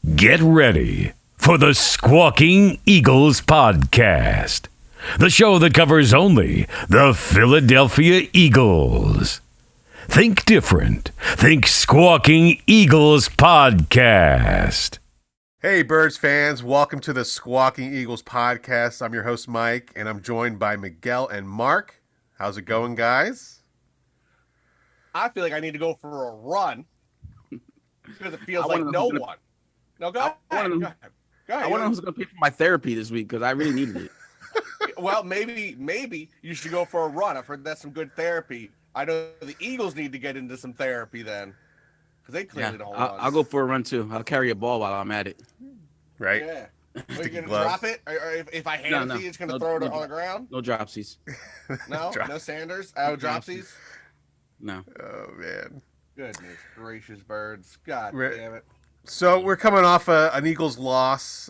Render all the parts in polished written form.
Get ready for the Squawking Eagles podcast, the show that covers only the Philadelphia Eagles. Think different. Think Squawking Eagles podcast. Hey, Birds fans. Welcome to the Squawking Eagles podcast. I'm your host, Mike, and I'm joined by Miguel and Mark. How's it going, guys? I feel like I need to go for a run because it feels like no one. No, go ahead. Go ahead. I wonder who's going to pay for my therapy this week because I really needed it. Well, maybe you should go for a run. I've heard that's some good therapy. I know the Eagles need to get into some therapy then because they clearly don't want I'll go for a run too. I'll carry a ball while I'm at it. Right? Yeah. Are you going to drop it? Or if I hand it to you, it's going to throw it on the ground? No dropsies. No? No Sanders? No dropsies? No. Oh, man. Goodness gracious, Birds. God damn it. So we're coming off an Eagles loss.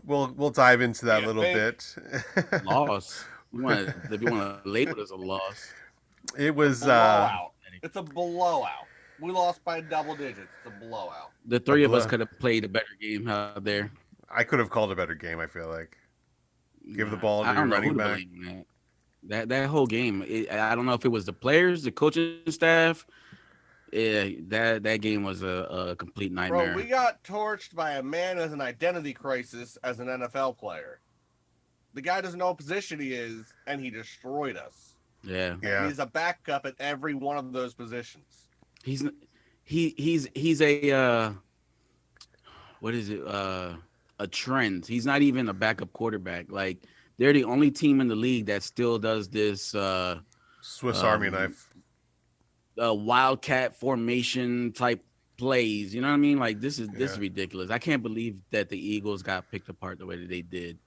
We'll dive into that a little bit. Loss. If you want to label it as a loss. It was blowout. It's a blowout. We lost by double digits. It's a blowout. The three of us could have played a better game out there. I could have called a better game, I feel like. Give the ball to your running back. That whole game, I don't know if it was the players, the coaching staff. Yeah, that game was a complete nightmare. Bro, we got torched by a man with an identity crisis as an NFL player. The guy doesn't know what position he is, and he destroyed us. Yeah. He's a backup at every one of those positions. He's a what is it? A trend. He's not even a backup quarterback. Like, they're the only team in the league that still does this Swiss Army knife. Wildcat formation type plays. You know what I mean? Like, this is ridiculous. I can't believe that the Eagles got picked apart the way that they did.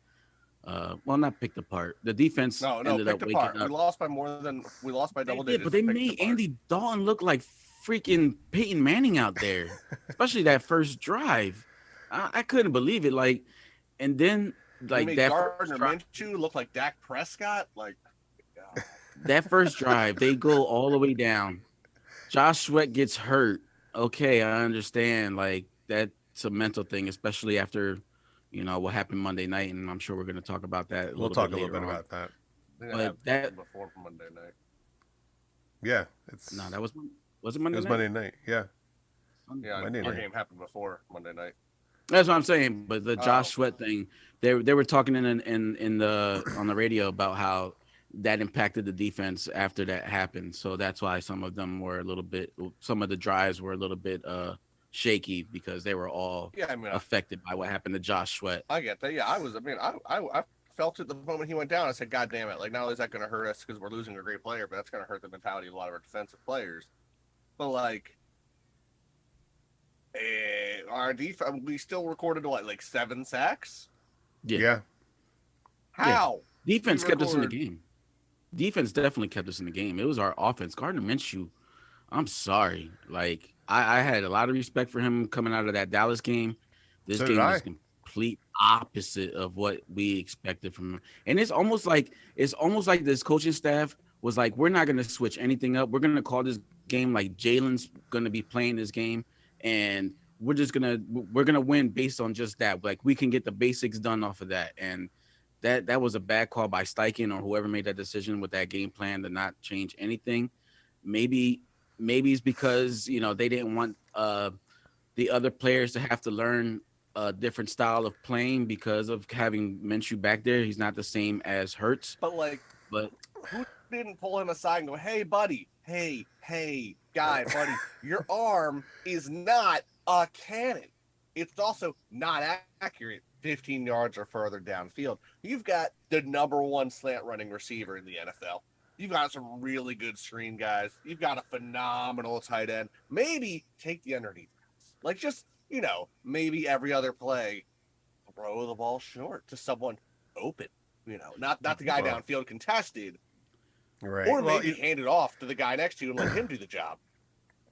Well, not picked apart. The defense ended up waking up. We lost by double digits. But they made Andy Dalton look like freaking Peyton Manning out there, especially that first drive. I couldn't believe it. Like, and then like that Gardner Minshew look like Dak Prescott. Like, God. That first drive, they go all the way down. Josh Sweat gets hurt. Okay, I understand. Like, that's a mental thing, especially after, what happened Monday night, and I'm sure we're going to talk about that. We'll talk a little bit about that. But that before Monday night. Yeah, that was it Monday night? It was Monday night. Yeah. Yeah, Monday our night. game happened before Monday night. That's what I'm saying. But the Josh Sweat thing, they were talking on the radio about how that impacted the defense after that happened. So that's why some of the drives were a little bit shaky because they were all affected by what happened to Josh Sweat. I get that. Yeah, I felt it the moment he went down. I said, God damn it. Like, not only is that going to hurt us because we're losing a great player, but that's going to hurt the mentality of a lot of our defensive players. But, like, our defense, we still recorded, like 7 sacks? Yeah. How? Yeah. Defense kept us in the game. Defense definitely kept us in the game. It was our offense. Gardner Minshew, I'm sorry. Like, I had a lot of respect for him coming out of that Dallas game. This game was complete opposite of what we expected from him. And it's almost like this coaching staff was like, we're not going to switch anything up. We're going to call this game like Jalen's going to be playing this game, and we're going to win based on just that. Like, we can get the basics done off of that. And that was a bad call by Steichen or whoever made that decision with that game plan to not change anything. Maybe it's because, they didn't want the other players to have to learn a different style of playing because of having Minshew back there. He's not the same as Hurts. But who didn't pull him aside and go, hey, buddy, hey, guy, buddy, your arm is not a cannon. It's also not accurate 15 yards or further downfield. You've got the number one slant running receiver in the NFL. You've got some really good screen guys. You've got a phenomenal tight end. Maybe take the underneath. Like, just, maybe every other play, throw the ball short to someone open. Not the guy downfield contested. Right. Or maybe hand it off to the guy next to you and let him do the job.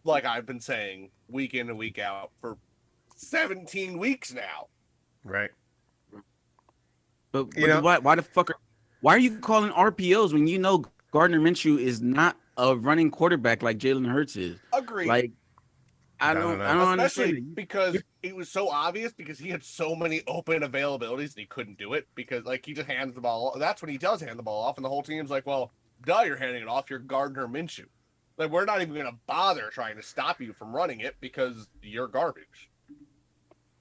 Like I've been saying week in and week out for 17 weeks now. Right. But why the fuck why are you calling RPOs when Gardner Minshew is not a running quarterback like Jalen Hurts is? Agreed. Like, I don't don't know. I don't Especially understand it. because it was so obvious because he had so many open availabilities and he couldn't do it because like he just hands the ball. That's when he does hand the ball off, and the whole team's like, "Well, duh, you're handing it off. You're Gardner Minshew. Like we're not even going to bother trying to stop you from running it because you're garbage."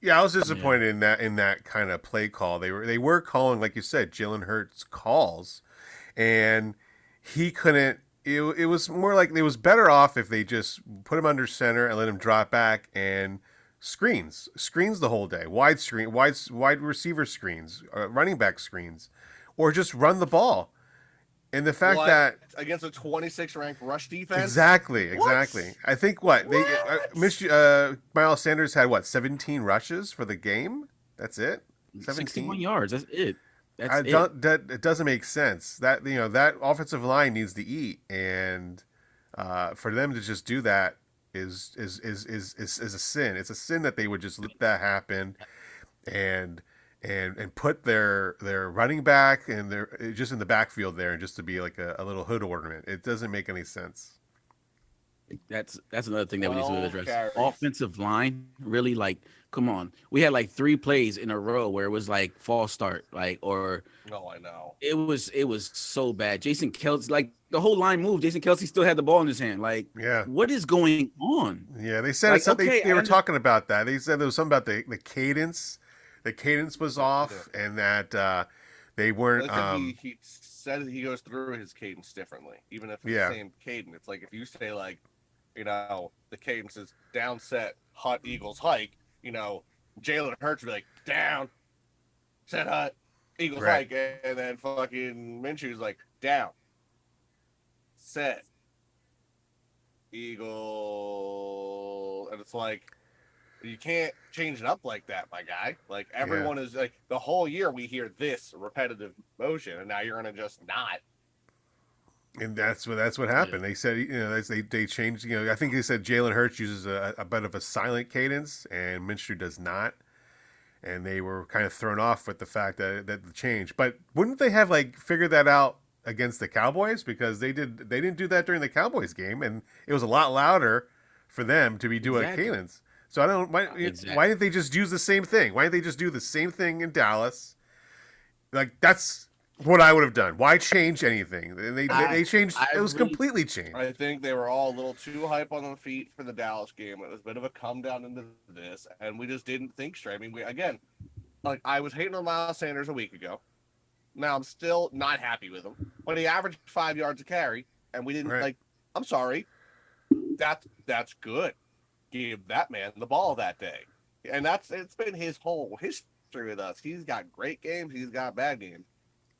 Yeah, I was disappointed in that kind of play call. They were calling, like you said, Jalen Hurts calls, and he couldn't. It was more like it was better off if they just put him under center and let him drop back and screens the whole day, wide receiver screens, running back screens, or just run the ball. And the fact that against a 26 ranked rush defense. exactly. What? I think what they What? Miles Sanders had 17 rushes for the game. That's it. 61 17. yards. That's it. I don't. That it doesn't make sense. That that offensive line needs to eat, and for them to just do that is a sin. It's a sin that they would just let that happen, and put their running back and their just in the backfield there, and just to be like a little hood ornament. It doesn't make any sense. That's another thing that we need to 12 address. carries. Offensive line, really, like, come on. We had like 3 plays in a row where it was like false start, like, or No, I know. it was so bad. Jason Kelsey, like the whole line moved. Jason Kelsey still had the ball in his hand. Like, Yeah. what is going on? Yeah, they said Like, something. okay, They I were under- talking about that. They said there was something about the cadence. The cadence was off, and that they weren't. He said he goes through his cadence differently, even if it's Yeah. the same cadence. It's like if you say like, the cadence is down set, hut, Eagles hike. Jalen Hurts would be like down, set, hut, Eagles Right. hike, and then fucking Minshew's like down, set, Eagle, and it's like you can't change it up like that, my guy. Like everyone is like the whole year we hear this repetitive motion, and now you're gonna just not. And that's what happened. They said they changed. I think they said Jalen Hurts uses a bit of a silent cadence, and Minshew does not. And they were kind of thrown off with the fact that the change. But wouldn't they have like figured that out against the Cowboys, because they didn't do that during the Cowboys game, and it was a lot louder for them to be doing Exactly. a cadence. So I don't. Why didn't they just use the same thing? Why didn't they just do the same thing in Dallas? Like that's what I would have done. Why change anything? They changed. It was completely changed. I think they were all a little too hype on their feet for the Dallas game. It was a bit of a come down into this, and we just didn't think straight. I mean, I was hating on Miles Sanders a week ago. Now I'm still not happy with him, but he averaged 5 yards a carry, and we didn't Right. I'm sorry, that's good. Give that man the ball that day, and it's been his whole history with us. He's got great games, he's got bad games.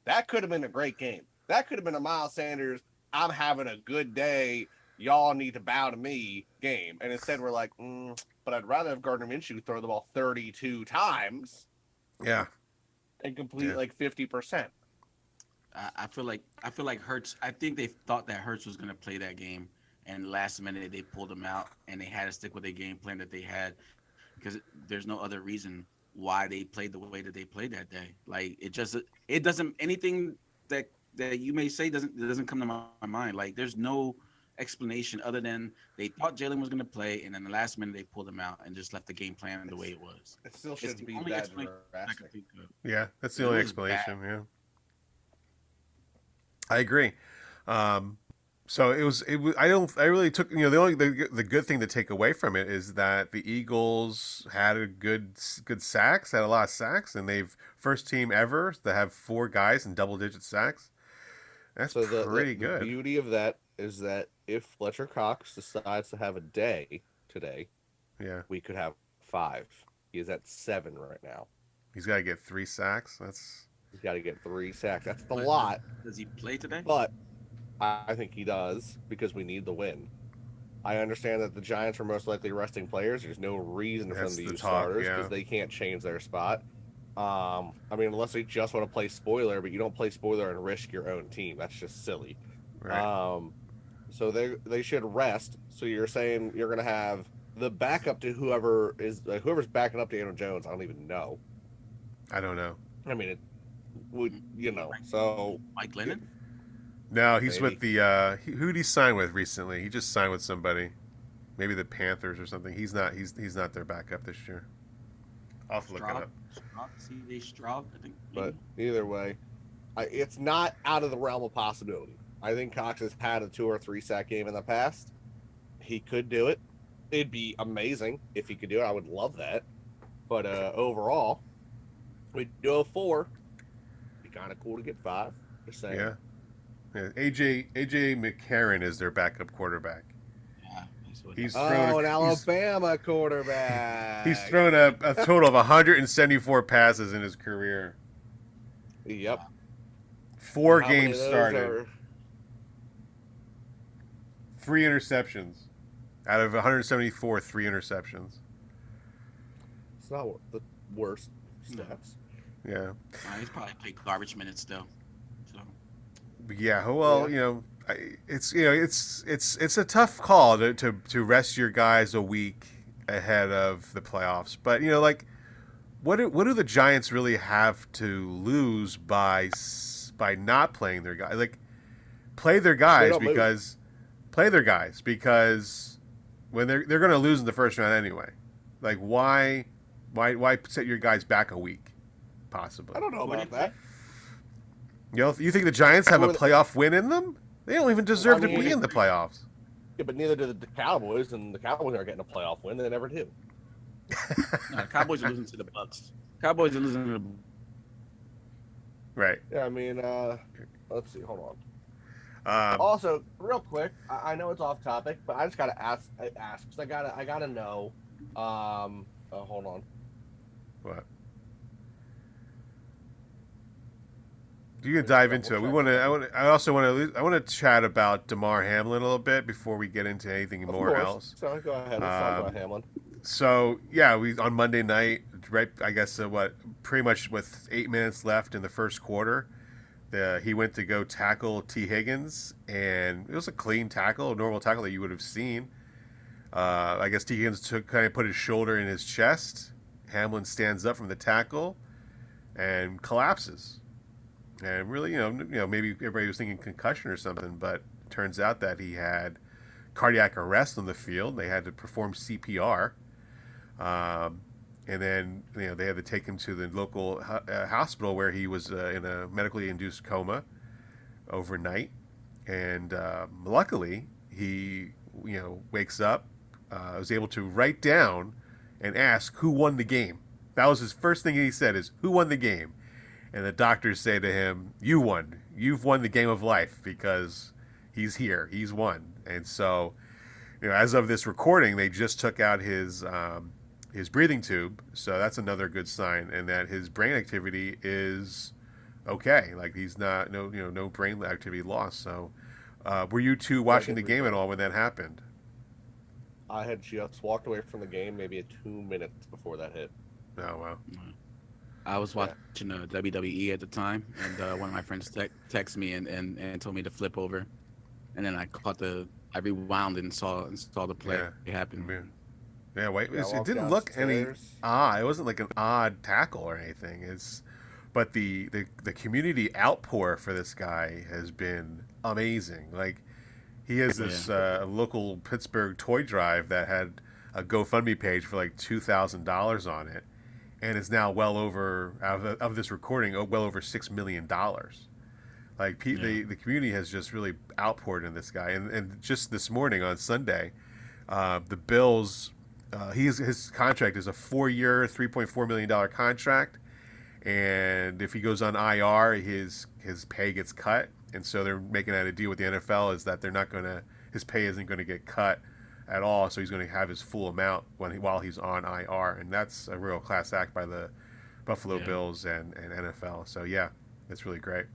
That could have been a great game. That could have been a Miles Sanders, I'm having a good day, y'all need to bow to me game. And instead we're like, but I'd rather have Gardner Minshew throw the ball 32 times Yeah. and complete like 50%. I feel like Hurts. I think they thought that Hurts was going to play that game, and last minute they pulled him out, and they had to stick with the game plan that they had, because there's no other reason why they played the way that they played that day. Like it doesn't anything that you may say doesn't come to my mind. Like there's no explanation other than they thought Jalen was going to play, and then the last minute they pulled him out and just left the game plan the way it was. It still It's shouldn't the be only that explanation I can drastic. think of. Yeah, that's the It only was explanation. bad. Yeah, I agree. So it was. I really took. The good thing to take away from it is that the Eagles had a good sacks, had a lot of sacks, and they've first team ever to have 4 guys in double-digit sacks. That's So pretty the good. beauty of that is that if Fletcher Cox decides to have a day today, Yeah, we could have 5. He is at 7 right now. he's got to get 3 sacks. That's He's got to get 3 sacks. That's a But lot, Does he play today? but I think he does because we need the win. I understand that the Giants are most likely resting players. There's no reason for them That's to the use talk, starters yeah. because they can't change their spot. I mean, unless they just want to play spoiler, but you don't play spoiler and risk your own team. That's just silly. right. So they should rest. So you're saying you're going to have the backup to whoever's backing up to Daniel Jones. I don't even know. I don't know. I mean, it would So Mike Lennon? No, he's Maybe. with the. Who did he sign with recently? He just signed with somebody. Maybe the Panthers or something. He's not their backup this year. I'll have to look it up. CJ Stroud, I think. But either way, it's not out of the realm of possibility. I think Cox has had a 2 or 3 sack game in the past. He could do it. It'd be amazing if he could do it. I would love that. But overall, we do 4. Be kind of cool to get 5. Just saying. Yeah. AJ McCarron is their backup quarterback. Yeah, He's an Alabama quarterback. He's thrown a total of 174 passes in his career. Yep. 4 games started. 3 interceptions. Out of 174, 3 interceptions. It's not the worst stats. Yeah. He's probably played garbage minutes though. So. Yeah. Well, it's a tough call to rest your guys a week ahead of the playoffs. But what do the Giants really have to lose by not playing their guys? Play their guys because when they're going to lose in the first round anyway. Why set your guys back a week? Possibly. I don't know about that. You think the Giants have a playoff win in them? They don't even deserve to be in the playoffs. Yeah, but neither do the Cowboys, and the Cowboys aren't getting a playoff win. They never do. No, the Cowboys are losing to the Bucks. Cowboys are losing to the. Right. Yeah, I mean, let's see. Hold on. Also, real quick, I know it's off topic, but I just gotta ask because I gotta know. Hold on. What? You can dive into it. I also want to chat about DeMar Hamlin a little bit before we get into anything more else. So go ahead. Let's talk about Hamlin. So yeah, we on Monday night, right? I guess pretty much with 8 minutes left in the first quarter, he went to go tackle T. Higgins, and it was a clean tackle, a normal tackle that you would have seen. I guess T. Higgins put his shoulder in his chest. Hamlin stands up from the tackle and collapses. And really, maybe everybody was thinking concussion or something, but it turns out that he had cardiac arrest on the field. They had to perform CPR. And then, they had to take him to the local hospital where he was in a medically induced coma overnight. And luckily, he, wakes up, was able to write down and ask who won the game. That was his first thing he said is, who won the game? And the doctors say to him, you won. You've won the game of life because he's here. He's won. And so, as of this recording, they just took out his breathing tube. So that's another good sign. And that his brain activity is okay. He's not, no brain activity lost. So were you two watching the game at all when that happened? I had just walked away from the game maybe 2 minutes before that hit. Oh, wow. Mm-hmm. I was watching WWE at the time, and one of my friends texted me and told me to flip over, and then I rewound and saw the play happen. Yeah, wait, it didn't look any odd. It wasn't like an odd tackle or anything. But the community outpour for this guy has been amazing. He has this local Pittsburgh toy drive that had a GoFundMe page for $2,000 on it. And it's now well over, of this recording, well over $6 million. The community has just really outpoured in this guy. And just this morning on Sunday, the Bills, his contract is a 4-year, $3.4 million contract. And if he goes on IR, his pay gets cut. And so they're making that a deal with the NFL is that his pay isn't going to get cut at all, so he's going to have his full amount while he's on IR, and that's a real class act by the Buffalo Bills and NFL. So yeah, it's really great.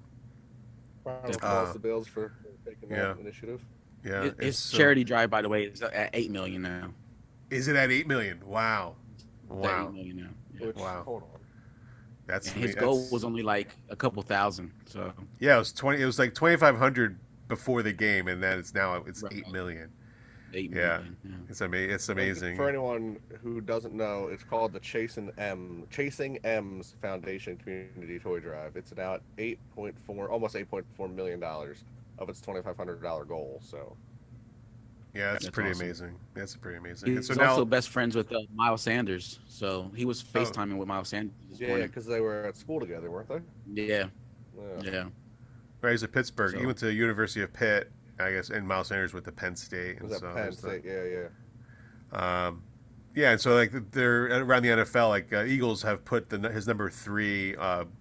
The Bills for taking that initiative. Yeah, his charity drive, by the way, is at $8 million now. Is it at $8 million? Wow. $8 million now. Yeah. Wow. Hold on. His goal was only a couple thousand. So yeah, it was 20. It was 2,500 before the game, and then it's now $8 million. Yeah, it's amazing. For anyone who doesn't know, it's called the Chasing M's Foundation Community Toy Drive. It's about almost $8.4 million of its $2,500 goal. So Yeah, that's pretty awesome. amazing. That's pretty amazing. And He's so now, also best friends with Miles Sanders, so he was oh, FaceTiming with Miles Sanders this Yeah, morning. because they were at school together, weren't they? Yeah, Yeah. yeah. right, he's at Pittsburgh. He So went to the University of Pitt, I guess, and Miles Sanders went to Penn State. And Was that Penn State? Yeah. Yeah, and so like they're around the NFL, like Eagles have put his number 3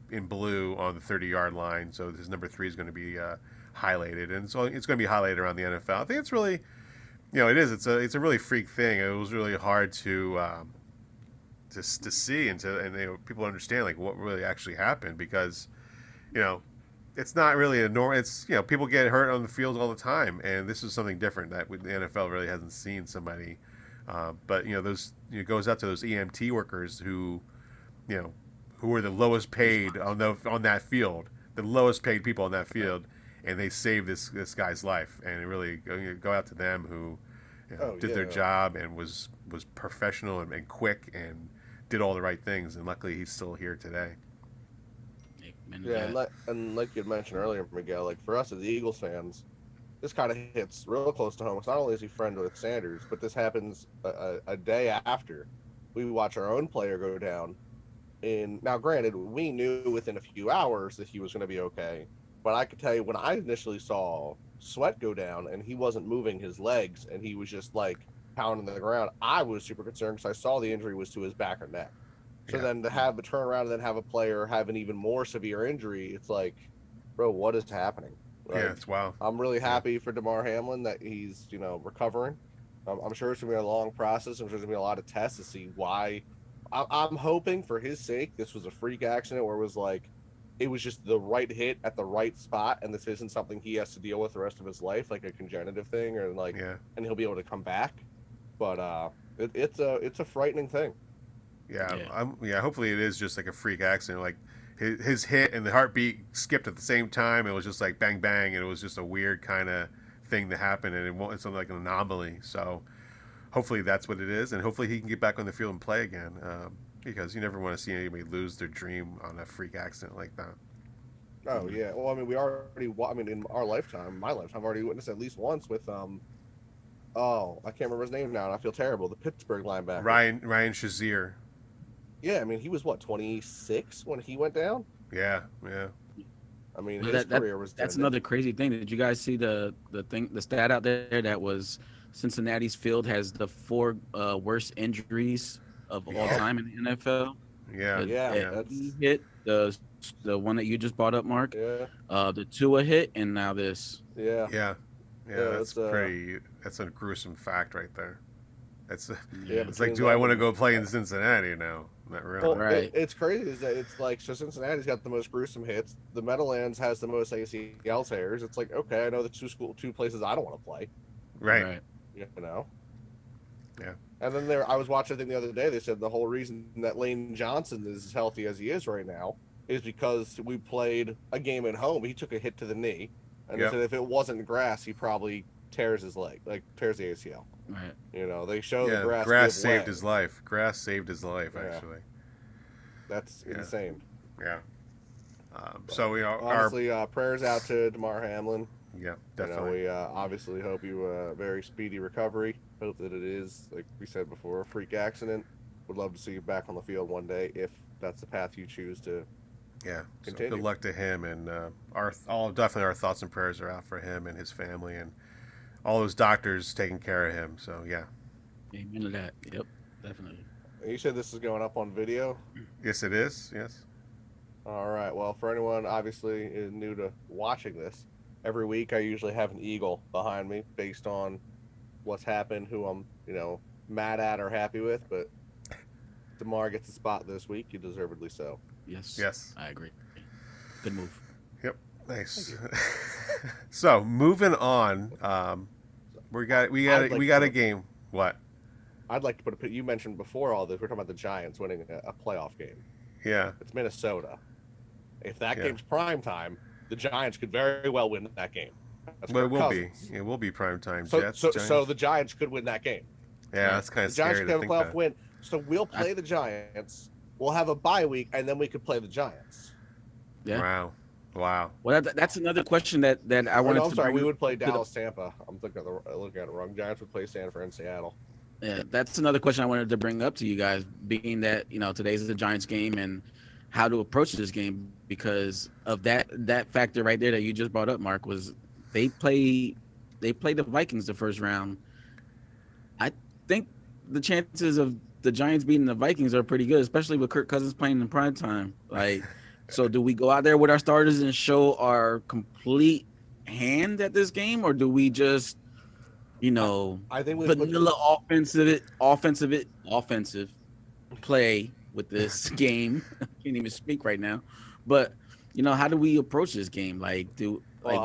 in blue on the 30-yard line, so his number 3 is going to be highlighted, and so it's going to be highlighted around the NFL. I think it's really, it is. It's a really freak thing. It was really hard to see and people understand like what really actually happened because, it's not really a normal. It's people get hurt on the field all the time, and this is something different that the NFL really hasn't seen somebody. But those goes out to those EMT workers who were the lowest paid on that field, the lowest paid people on that field, and they saved this guy's life. And it really go out to them who did their job and was professional and quick and did all the right things. And luckily, he's still here today. Yeah, and like you had mentioned earlier, Miguel, like for us as Eagles fans, this kind of hits real close to home. It's not only is he friend with Sanders, but this happens a day after we watch our own player go down. And now, granted, we knew within a few hours that he was going to be okay. But I could tell you when I initially saw Sweat go down and he wasn't moving his legs and he was just like pounding the ground, I was super concerned because I saw the injury was to his back or neck. So then to have a turnaround and then have a player have an even more severe injury, it's like, bro, what is happening? Like, Yeah, it's wow. I'm really happy for Damar Hamlin that he's, recovering. I'm sure it's going to be a long process. I'm sure there's going to be a lot of tests to see why. I'm hoping for his sake this was a freak accident where it was like, it was just the right hit at the right spot, and this isn't something he has to deal with the rest of his life, like a congenitive thing, or like, and he'll be able to come back. But it's a frightening thing. Yeah. Hopefully it is just like a freak accident. Like his hit and the heartbeat skipped at the same time. It was just like bang bang, and it was just a weird kind of thing to happen, and it's something like an anomaly. So hopefully that's what it is, and hopefully he can get back on the field and play again. Because you never want to see anybody lose their dream on a freak accident like that. Oh yeah. Well, I mean, in our lifetime, my lifetime, I've already witnessed at least once with I can't remember his name now, and I feel terrible. The Pittsburgh linebacker, Ryan Shazier. Yeah, I mean, he was 26 when he went down. Yeah. I mean, his career was. That's another crazy thing. Did you guys see the stat out there that was Cincinnati's field has the 4 worst injuries of all time in the NFL? The hit, the one that you just brought up, Mark. Yeah. The Tua hit, and now this. Yeah. That's pretty. That's a gruesome fact right there. It's like, do I want to go play in Cincinnati now? Not really. Well, right. It's crazy is that it's like, so Cincinnati's got the most gruesome hits. The Meadowlands has the most ACL tears. It's like, okay, I know the two places I don't want to play. Right. Yeah. And then I was watching, I think the other day, they said the whole reason that Lane Johnson is as healthy as he is right now is because we played a game at home. He took a hit to the knee. And they said if it wasn't grass, he probably tears his leg, like tears the ACL. Right. They show the grass. Grass saved his life. Grass saved his life, actually. That's insane. Yeah. So honestly, prayers out to Damar Hamlin. Yeah, definitely. We obviously hope you a very speedy recovery. Hope that it is, like we said before, a freak accident. Would love to see you back on the field one day if that's the path you choose to. Yeah. Continue. So good luck to him, and definitely our thoughts and prayers are out for him and his family and all those doctors taking care of him. So yeah. Amen to that. Yep, definitely. You said this is going up on video? Yes, it is. Yes. All right. Well, for anyone obviously is new to watching this, every week I usually have an eagle behind me based on what's happened, who I'm, mad at or happy with. But Damar gets a spot this week. He deservedly so. Yes. I agree. Good move. Yep. Nice. So moving on, we got a game. What? I'd like to you mentioned before all this, we're talking about the Giants winning a playoff game. Yeah. It's Minnesota. If that game's prime time, the Giants could very well win that game. Well, it will be. It will be prime time. So, Jets, so the Giants could win that game. Yeah, that's kind of the scary. Giants could have a playoff win. So we'll play the Giants. We'll have a bye week, and then we could play the Giants. Yeah. Wow. Wow. Well, that's another question that I wanted to. I'm sorry, bring we would play to Dallas, Tampa. I'm looking at it wrong. Giants would play San Fran, Seattle. Yeah, that's another question I wanted to bring up to you guys, being that today's the Giants game and how to approach this game because of that factor right there that you just brought up, Mark, was they play the Vikings the first round. I think the chances of the Giants beating the Vikings are pretty good, especially with Kirk Cousins playing in prime time. Like, so do we go out there with our starters and show our complete hand at this game, or do we just I think we vanilla offensive play with this game? I can't even speak right now. But how do we approach this game? Like,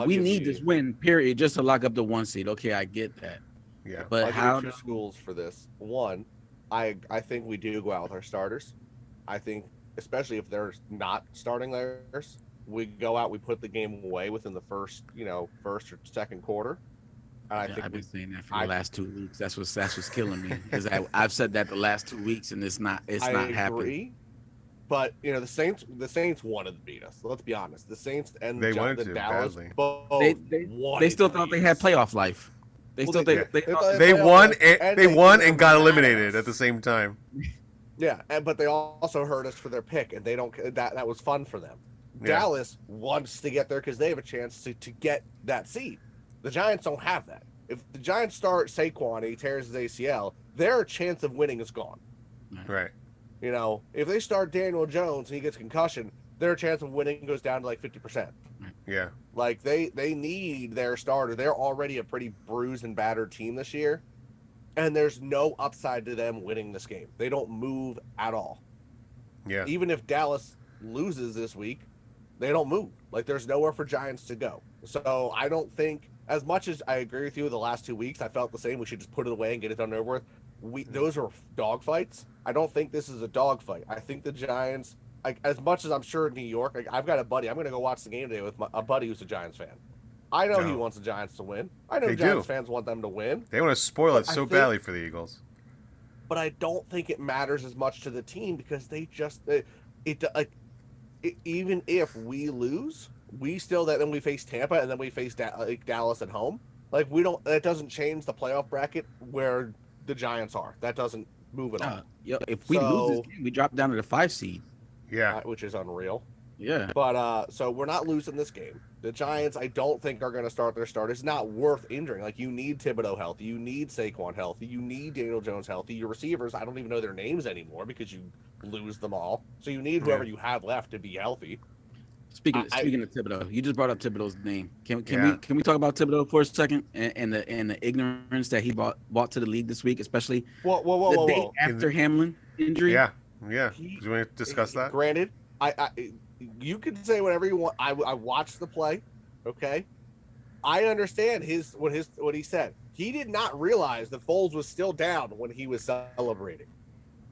we need this win, period, just to lock up the 1 seed. Okay, I get that. Yeah. But I'll give you 2 schools for this. One, I think we do go out with our starters. I think, especially if they're not starting theirs, we go out, we put the game away within the first or second quarter. And I think I've been saying that for the last 2 weeks. That's what's killing me. Because I've said that the last 2 weeks, and it's not happening. But the Saints wanted to beat us. Let's be honest. The Saints and They the wanted to Dallas badly. both they still thought they had playoff life. They Well, thought They won and and won they and got were mad at eliminated us. at the same time. Yeah, but they also hurt us for their pick, and they don't. That was fun for them. Yeah. Dallas wants to get there because they have a chance to get that seed. The Giants don't have that. If the Giants start Saquon and he tears his ACL, their chance of winning is gone. Right. If they start Daniel Jones and he gets concussion, their chance of winning goes down to like 50%. Yeah. Like they need their starter. They're already a pretty bruised and battered team this year, and there's no upside to them winning this game. They don't move at all. Yeah. Even if Dallas loses this week, they don't move. Like there's nowhere for Giants to go. So I don't think, as much as I agree with you, the last 2 weeks I felt the same. We should just put it away and get it done and over with. Those are dog fights. I don't think this is a dog fight. I think the Giants, as much as I'm sure in New York, I've got a buddy. I'm going to go watch the game today with a buddy who's a Giants fan. I know he wants the Giants to win. I know Giants fans want them to win. They want to spoil it so badly for the Eagles. But I don't think it matters as much to the team because they just even if we lose, we still then we face Tampa and then we face Dallas at home. Like we don't. That doesn't change the playoff bracket where the Giants are. That doesn't move at all. If we lose this game, we drop down to the 5 seed. Yeah, which is unreal. Yeah. But so we're not losing this game. The Giants, I don't think, are going to start their starters. It's not worth injuring. Like you need Thibodeau healthy, you need Saquon healthy, you need Daniel Jones healthy. Your receivers, I don't even know their names anymore because you lose them all. So you need whoever you have left to be healthy. Speaking of Thibodeau, you just brought up Thibodeau's name. Can we talk about Thibodeau for a second and the ignorance that he brought to the league this week, especially the day after Hamlin injury? Yeah. Do you want to discuss that? Granted, you can say whatever you want. I watched the play. Okay, I understand what he said. He did not realize that Foles was still down when he was celebrating.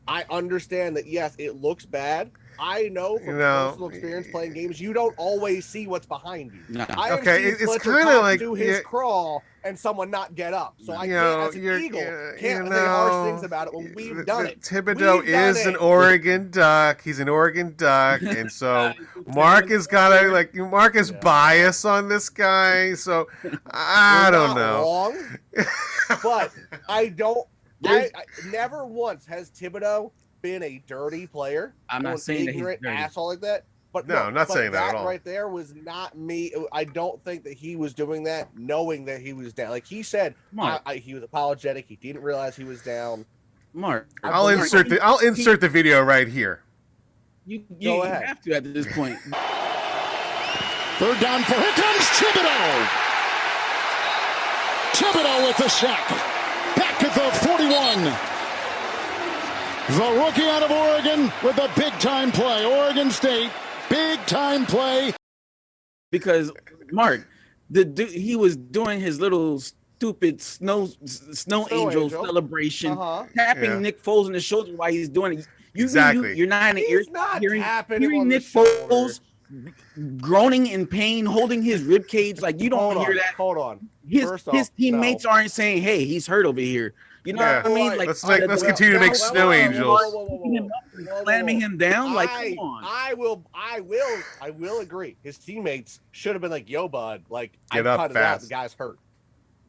I understand that. Yes, it looks bad. I know from personal experience playing games, you don't always see what's behind you. No. It's kind of like do his crawl and someone not get up. So I can't, as an Eagle, can't say harsh things about it when we've done it. Thibodeau is an Oregon Duck. He's an Oregon Duck, and so Mark is biased on this guy. So I don't know. Wrong, but I don't. I never once has Thibodeau been a dirty player. I'm not saying ignorant that he's dirty. asshole like that. But no, I'm not saying that at all. Right there was not me. I don't think that he was doing that knowing that he was down. Like he said, he was apologetic. He didn't realize he was down. Mark, I'll insert the video right here. You have to at this point. Third down for here comes Thibodeau. Thibodeau with the sack. Back at the 41. The rookie out of Oregon with a big-time play. Oregon State, big-time play. Because, Mark, he was doing his little stupid snow angel celebration, tapping Nick Foles in the shoulder while he's doing it. You're not in the ear hearing Nick Foles groaning in pain, holding his rib cage. Like, you don't hear that. Hold on. His teammates aren't saying, hey, he's hurt over here. You know what I mean? Like, let's continue to make snow angels. Slamming him down. Like, come on. I will agree. His teammates should have been like, "Yo, bud, like, Get I up cut it out. The guy's hurt."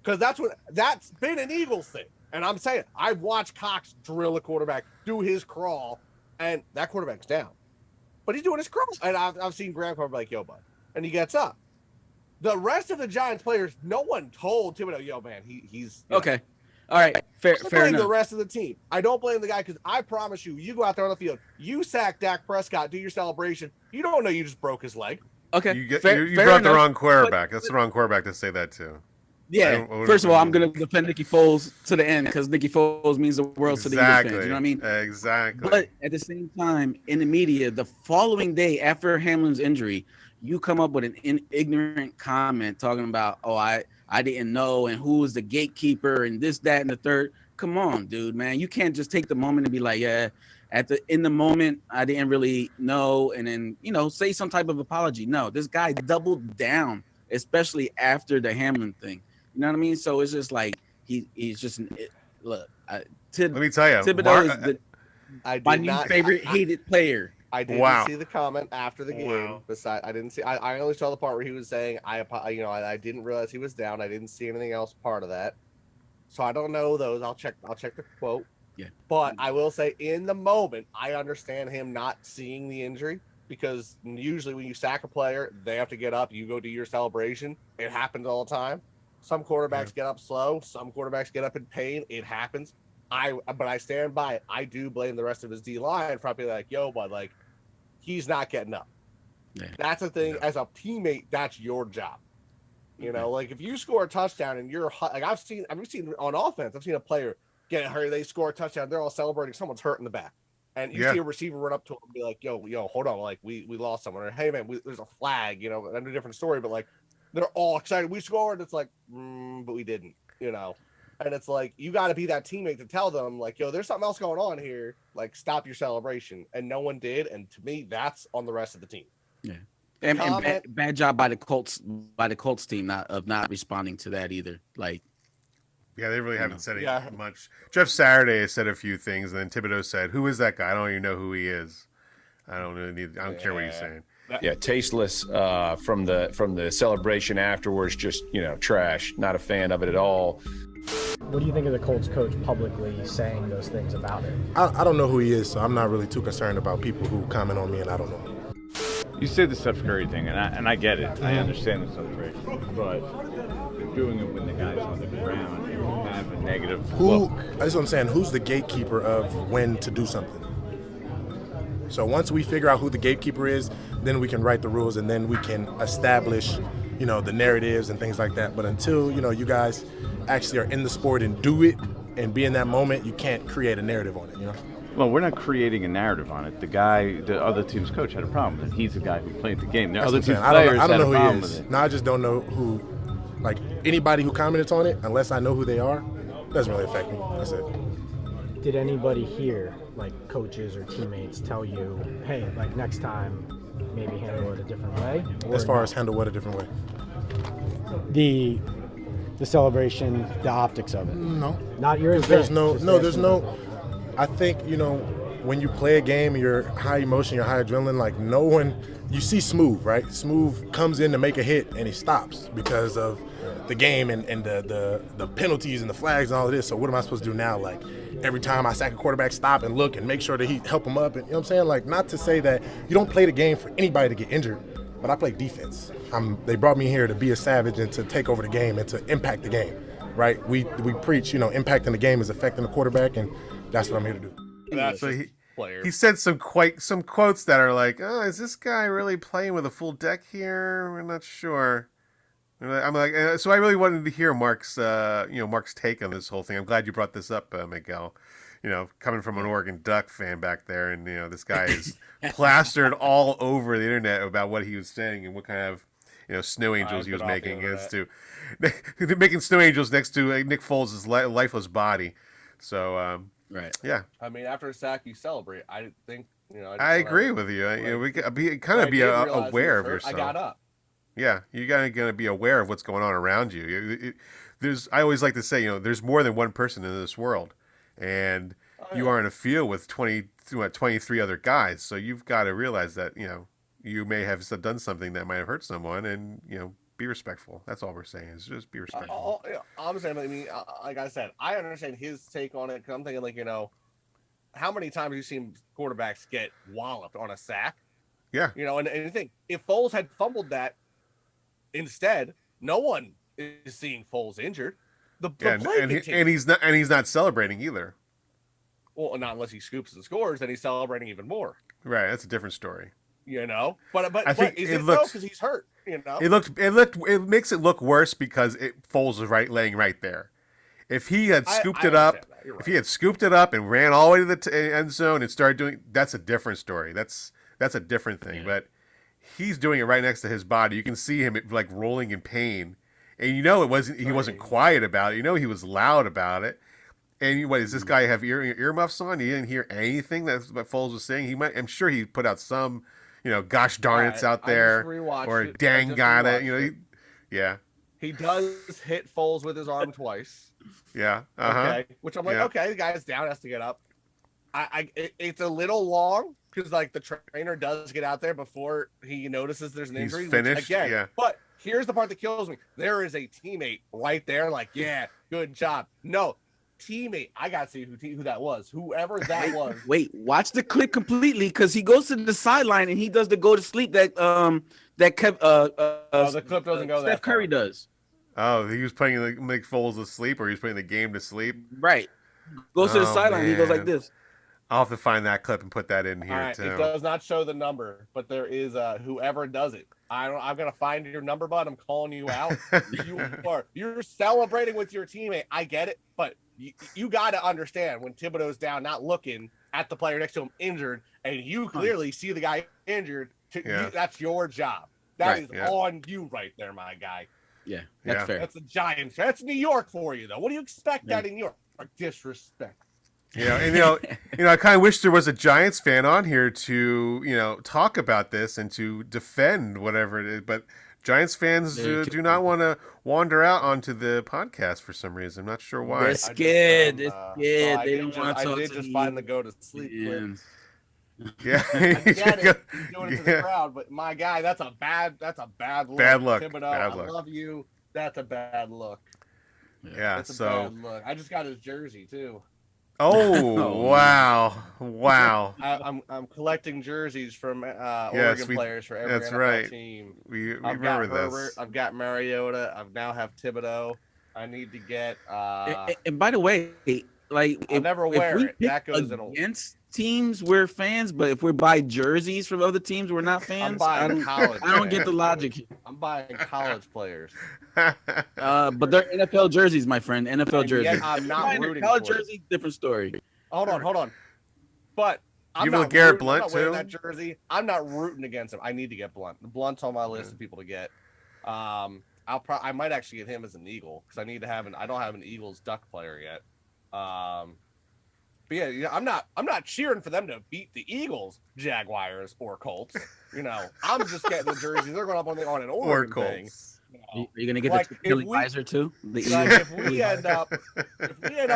Because that's been an Eagles thing. And I'm saying, I've watched Cox drill a quarterback, do his crawl, and that quarterback's down. But he's doing his crawl. And I've seen Graham Carter be like, "Yo, bud," and he gets up. The rest of the Giants players, no one told Thibodeau, "Yo, man, he's okay." All right, fair enough. The rest of the team. I don't blame the guy because I promise you go out there on the field, you sack Dak Prescott, do your celebration. You don't know you just broke his leg. Okay, you brought the wrong quarterback. That's the wrong quarterback to say that to. Yeah. First of all, I'm going to defend Nicky Foles to the end because Nicky Foles means the world to the Eagles fans. You know what I mean? Exactly. But at the same time, in the media, the following day after Hamlin's injury, you come up with an ignorant comment talking about, "Oh, I didn't know," and who was the gatekeeper and this, that, and the third. Come on, dude, man. You can't just take the moment and be like, "Yeah, in the moment, I didn't really know," and then, say some type of apology. No, this guy doubled down, especially after the Hamlin thing. You know what I mean? So it's just like he's just look. Let me tell you, Thibodeau is my new favorite hated player. I didn't see the comment after the game. Besides, I didn't see. I only saw the part where he was saying, I didn't realize he was down. I didn't see anything else part of that. So I don't know those. I'll check the quote. Yeah. But I will say, in the moment, I understand him not seeing the injury because usually when you sack a player, they have to get up. You go do your celebration. It happens all the time. Some quarterbacks get up slow. Some quarterbacks get up in pain. It happens. But I stand by it. I do blame the rest of his D line for being like, "Yo, bud, like, he's not getting up." Yeah. That's the thing. As a teammate, that's your job. Like if you score a touchdown and you're like, I've seen on offense, I've seen a player get hurt. They score a touchdown. They're all celebrating. Someone's hurt in the back. And you see a receiver run up to him and be like, yo, hold on. Like we lost someone. Or, hey man, there's a flag, and a different story, but like, they're all excited. We scored. It's like, but we didn't, And it's like, you got to be that teammate to tell them, like, yo, there's something else going on here. Like, stop your celebration. And no one did. And to me, that's on the rest of the team. Yeah. And bad job by the Colts team not responding to that either. Like, yeah, they really haven't said much. Jeff Saturday said a few things, and then Thibodeau said, "Who is that guy? I don't even know who he is. I don't care what he's saying." Yeah, tasteless from the celebration afterwards. Just trash. Not a fan of it at all. What do you think of the Colts coach publicly saying those things about it? I don't know who he is, so I'm not really too concerned about people who comment on me and I don't know. You said the Steph Curry thing, and I get it. I understand the celebration, but you're doing it when the guy's on the ground. You have a negative look. That's what I'm saying. Who's the gatekeeper of when to do something? So once we figure out who the gatekeeper is, then we can write the rules and then we can establish, the narratives and things like that. But until, you guys actually are in the sport and do it and be in that moment, you can't create a narrative on it, Well, we're not creating a narrative on it. The other team's coach had a problem with it. He's the guy who played the game. The other team's players had a problem with it. No, I just don't know who, like anybody who commented on it, unless I know who they are, doesn't really affect me. That's it. Did anybody here, like coaches or teammates, tell you, hey, like next time, maybe handle it a different way? As far as handle what a different way? The celebration, the optics of it. No. Not your event. There's no. I think, when you play a game and you're high emotion, you're high adrenaline, like no one, you see Smooth, right? Smooth comes in to make a hit and he stops because of the game and the penalties and the flags and all of this. So what am I supposed to do now? Like every time I sack a quarterback, stop and look and make sure that he help him up. And you know what I'm saying? Like, not to say that you don't play the game for anybody to get injured, but I play defense. They brought me here to be a savage and to take over the game and to impact the game, right? We preach, impacting the game is affecting the quarterback, and that's what I'm here to do. So he said some quotes that are like, "Oh, is this guy really playing with a full deck here? We're not sure." I'm like, so I really wanted to hear Mark's take on this whole thing. I'm glad you brought this up, Miguel. Coming from an Oregon Duck fan back there, and this guy is plastered all over the internet about what he was saying and what kind of snow angels he was making making snow angels next to Nick Foles' lifeless body. So right, yeah. I mean, after a sack, you celebrate. I think I agree with you. We could be aware of yourself. I got up. Yeah, you gotta be aware of what's going on around you. I always like to say, there's more than one person in this world, and you are in a field with 23 other guys. So you've got to realize that, you may have done something that might have hurt someone, and, be respectful. That's all we're saying, is just be respectful. I'm saying, like I said, I understand his take on it, because I'm thinking, like, how many times have you seen quarterbacks get walloped on a sack? Yeah. And you think, if Foles had fumbled that instead, no one is seeing Foles injured. And he's not celebrating either. Well, not unless he scoops and scores, then he's celebrating even more. Right, that's a different story. But I think is it though? Because he's hurt. It makes it look worse because Foles was laying right there. If he had scooped it up, if he had scooped it up and ran all the way to the end zone and started doing, that's a different story. That's a different thing. Yeah. But he's doing it right next to his body. You can see him like rolling in pain, and he wasn't quiet about it. He was loud about it. And does this guy have earmuffs on? He didn't hear anything that's what Foles was saying. I'm sure he put out some, gosh darn it's out there, or dang got it. Yeah. He does hit Foles with his arm twice. Yeah. Okay. Which I'm like, okay, the guy's down, has to get up. It's a little long because like the trainer does get out there before he notices there's an injury. He's finished. Yeah. But here's the part that kills me. There is a teammate right there, like, yeah, good job. No. Teammate, I gotta see who that was. Whoever that was. Wait, watch the clip completely, because he goes to the sideline and he does the go to sleep that the clip doesn't go that Steph Curry does. Oh, he was playing to make Foles asleep, or he was putting the game to sleep. Right. Goes to the sideline and he goes like this. I'll have to find that clip and put that in here. All right, too. It does not show the number, but there is whoever does it. I'm gonna find your number, bud. I'm calling you out. You're celebrating with your teammate. I get it, but you got to understand when Thibodeau's down, not looking at the player next to him injured, and you clearly see the guy injured. That's your job. That is on you right there, my guy. Yeah, that's fair. That's the Giants. That's New York for you, though. What do you expect out of New York? Disrespect. And I kind of wish there was a Giants fan on here to talk about this and to defend whatever it is, but Giants fans do not want to wander out onto the podcast for some reason. I'm not sure why. They're scared. They're scared. They don't want to talk. I did just find the go to sleep. Yeah, I get it. He's doing it to the crowd, but my guy, that's a bad look. Bad luck. Thibodeau, bad luck. I love you. That's a bad look. Yeah, that's a bad look. I just got his jersey too. Oh wow! I'm collecting jerseys from Oregon players for every NFL team. We remember this. I've got Mariota. I now have Thibodeau. I need to get. And by the way, like I'll never wear it. That goes against teams. We're fans, but if we buy jerseys from other teams, we're not fans. I don't get the logic here. I'm buying college players. But they're NFL jerseys, my friend. NFL jerseys. I'm not rooting college for jersey, different story. Hold on. But I'm not Garrett Blunt wearing that jersey. I'm not rooting against him. I need to get Blunt. Blunt's on my list of people to get. I might actually get him as an Eagle because I need to have I don't have an Eagles duck player yet. But yeah, I'm not cheering for them to beat the Eagles, Jaguars, or Colts. I'm just getting the jerseys. They're going up on an Oregon thing. Are you gonna get the Billy Weiser too? If we end up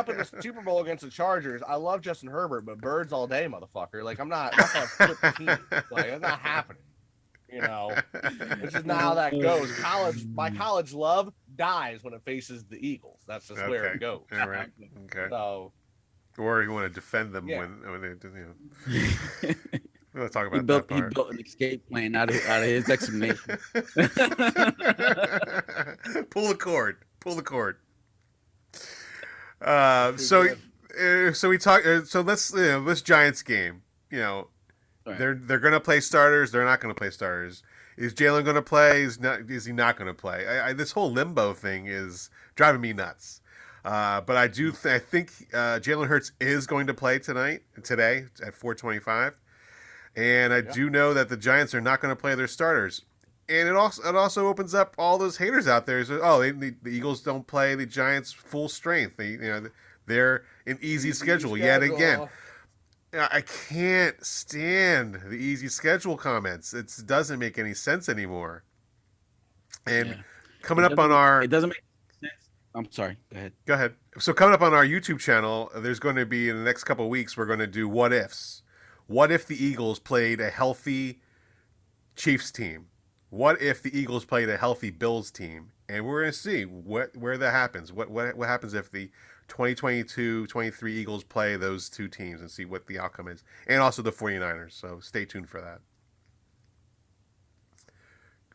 in the Super Bowl against the Chargers, I love Justin Herbert, but birds all day, motherfucker. Like I'm not gonna flip the team. Like it's not happening. It's just not how that goes. My college love dies when it faces the Eagles. That's just where it goes. All right. Okay. So. Or you want to defend them when they do. We'll talk about that part. He built an escape plan out of his explanation. Pull the cord. So we talk. So let's this Giants game. They're going to play starters. They're not going to play starters. Is Jalen going to play? Is he not going to play? This whole limbo thing is driving me nuts. But I think Jalen Hurts is going to play today at 4:25. And I do know that the Giants are not going to play their starters. And it also opens up all those haters out there. So, the Eagles don't play the Giants full strength. They're an easy schedule yet again. I can't stand the easy schedule comments. It doesn't make any sense anymore. And coming up on our... It doesn't make sense I'm sorry. Go ahead. Go ahead. So coming up on our YouTube channel, there's going to be in the next couple of weeks, we're going to do what ifs. What if the Eagles played a healthy Chiefs team? What if the Eagles played a healthy Bills team? And we're going to see where that happens. What happens if the 2022-23 Eagles play those two teams and see what the outcome is. And also the 49ers. So stay tuned for that.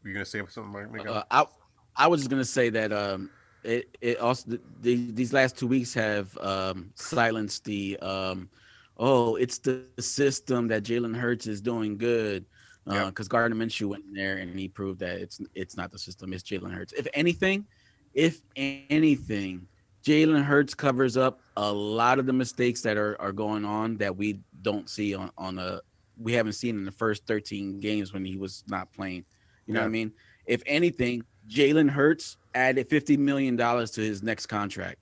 Were you going to say something, Miguel? I was just going to say that it also these last 2 weeks have silenced the it's the system that Jalen Hurts is doing good. Because Gardner Minshew went in there and he proved that it's not the system, it's Jalen Hurts. If anything, Jalen Hurts covers up a lot of the mistakes that are going on that we don't see we haven't seen in the first 13 games when he was not playing. You know what I mean? If anything, Jalen Hurts added $50 million to his next contract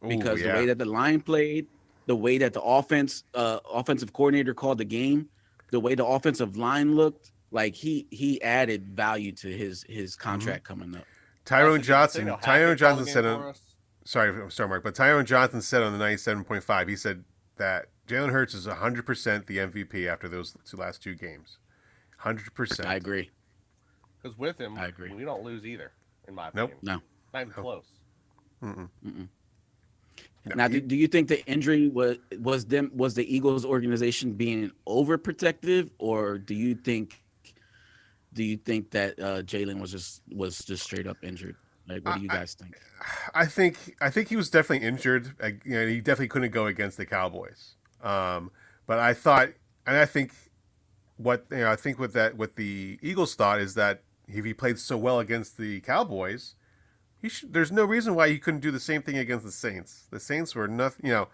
because the way that the line played, the way that the offensive coordinator called the game, the way the offensive line looked, like he added value to his contract coming up. Tyrone Johnson said on, sorry, Mark, but Tyrone Johnson said on the 97.5, he said that Jalen Hurts is 100% the MVP after those last two games. 100%. I agree. Because with him, I agree. We don't lose either, in my opinion. No. Not even close. Now, do you think the injury was the Eagles organization being overprotective, or do you think that Jalen was just straight up injured? Like, what do you guys think? I think he was definitely injured. He definitely couldn't go against the Cowboys. But I think what the Eagles thought is that if he played so well against the Cowboys, there's no reason why he couldn't do the same thing against the Saints. The Saints were nothing. Now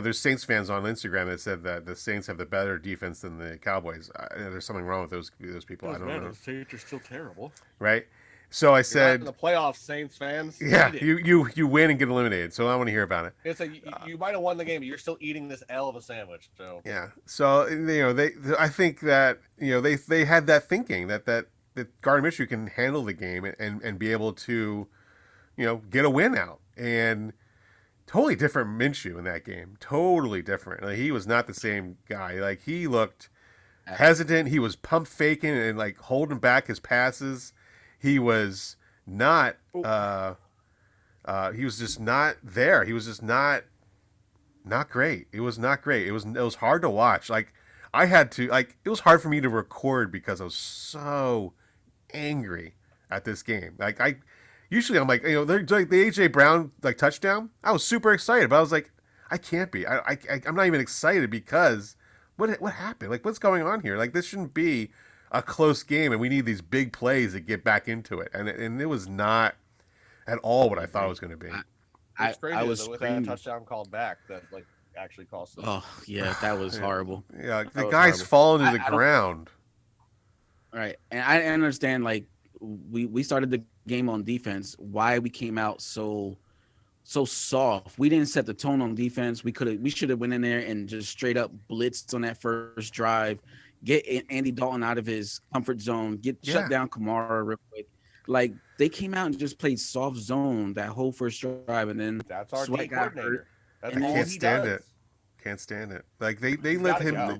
there's Saints fans on Instagram that said that the Saints have the better defense than the Cowboys. There's something wrong with those people. I don't know. The Saints are still terrible, right? So I said, in the playoffs, Saints fans. Yeah, you win and get eliminated. So I want to hear about it. It's you might have won the game, but you're still eating this L of a sandwich. So yeah. So I think that they had that thinking that Gardner Minshew can handle the game and be able to get a win out. And totally different Minshew in that game. Totally different. Like, he was not the same guy. Like, he looked hesitant. He was pump faking and like holding back his passes. He was not. He was just not there. He was just not great. It was not great. It was hard to watch. Like, I had to it was hard for me to record because I was so angry at this game. Like, usually I'm like, they're like the AJ Brown like touchdown. I was super excited, but I was like, I can't be. I'm not even excited because what happened? Like, what's going on here? Like, this shouldn't be a close game, and we need these big plays to get back into it. And it was not at all what I thought it was going to be. It's crazy I was with screaming. that touchdown called back that like actually cost them. Oh yeah, that was horrible. Yeah, the guy's falling to the ground. Right, and I understand. Like, we started the game on defense. Why we came out so soft? We didn't set the tone on defense. We should have went in there and just straight up blitzed on that first drive. Get Andy Dalton out of his comfort zone. Shut down Kamara real quick. Like, they came out and just played soft zone that whole first drive, and then that's our Sweat got hurt. That's and all can't he stand does. it. Can't stand it. Like, they let him. Go.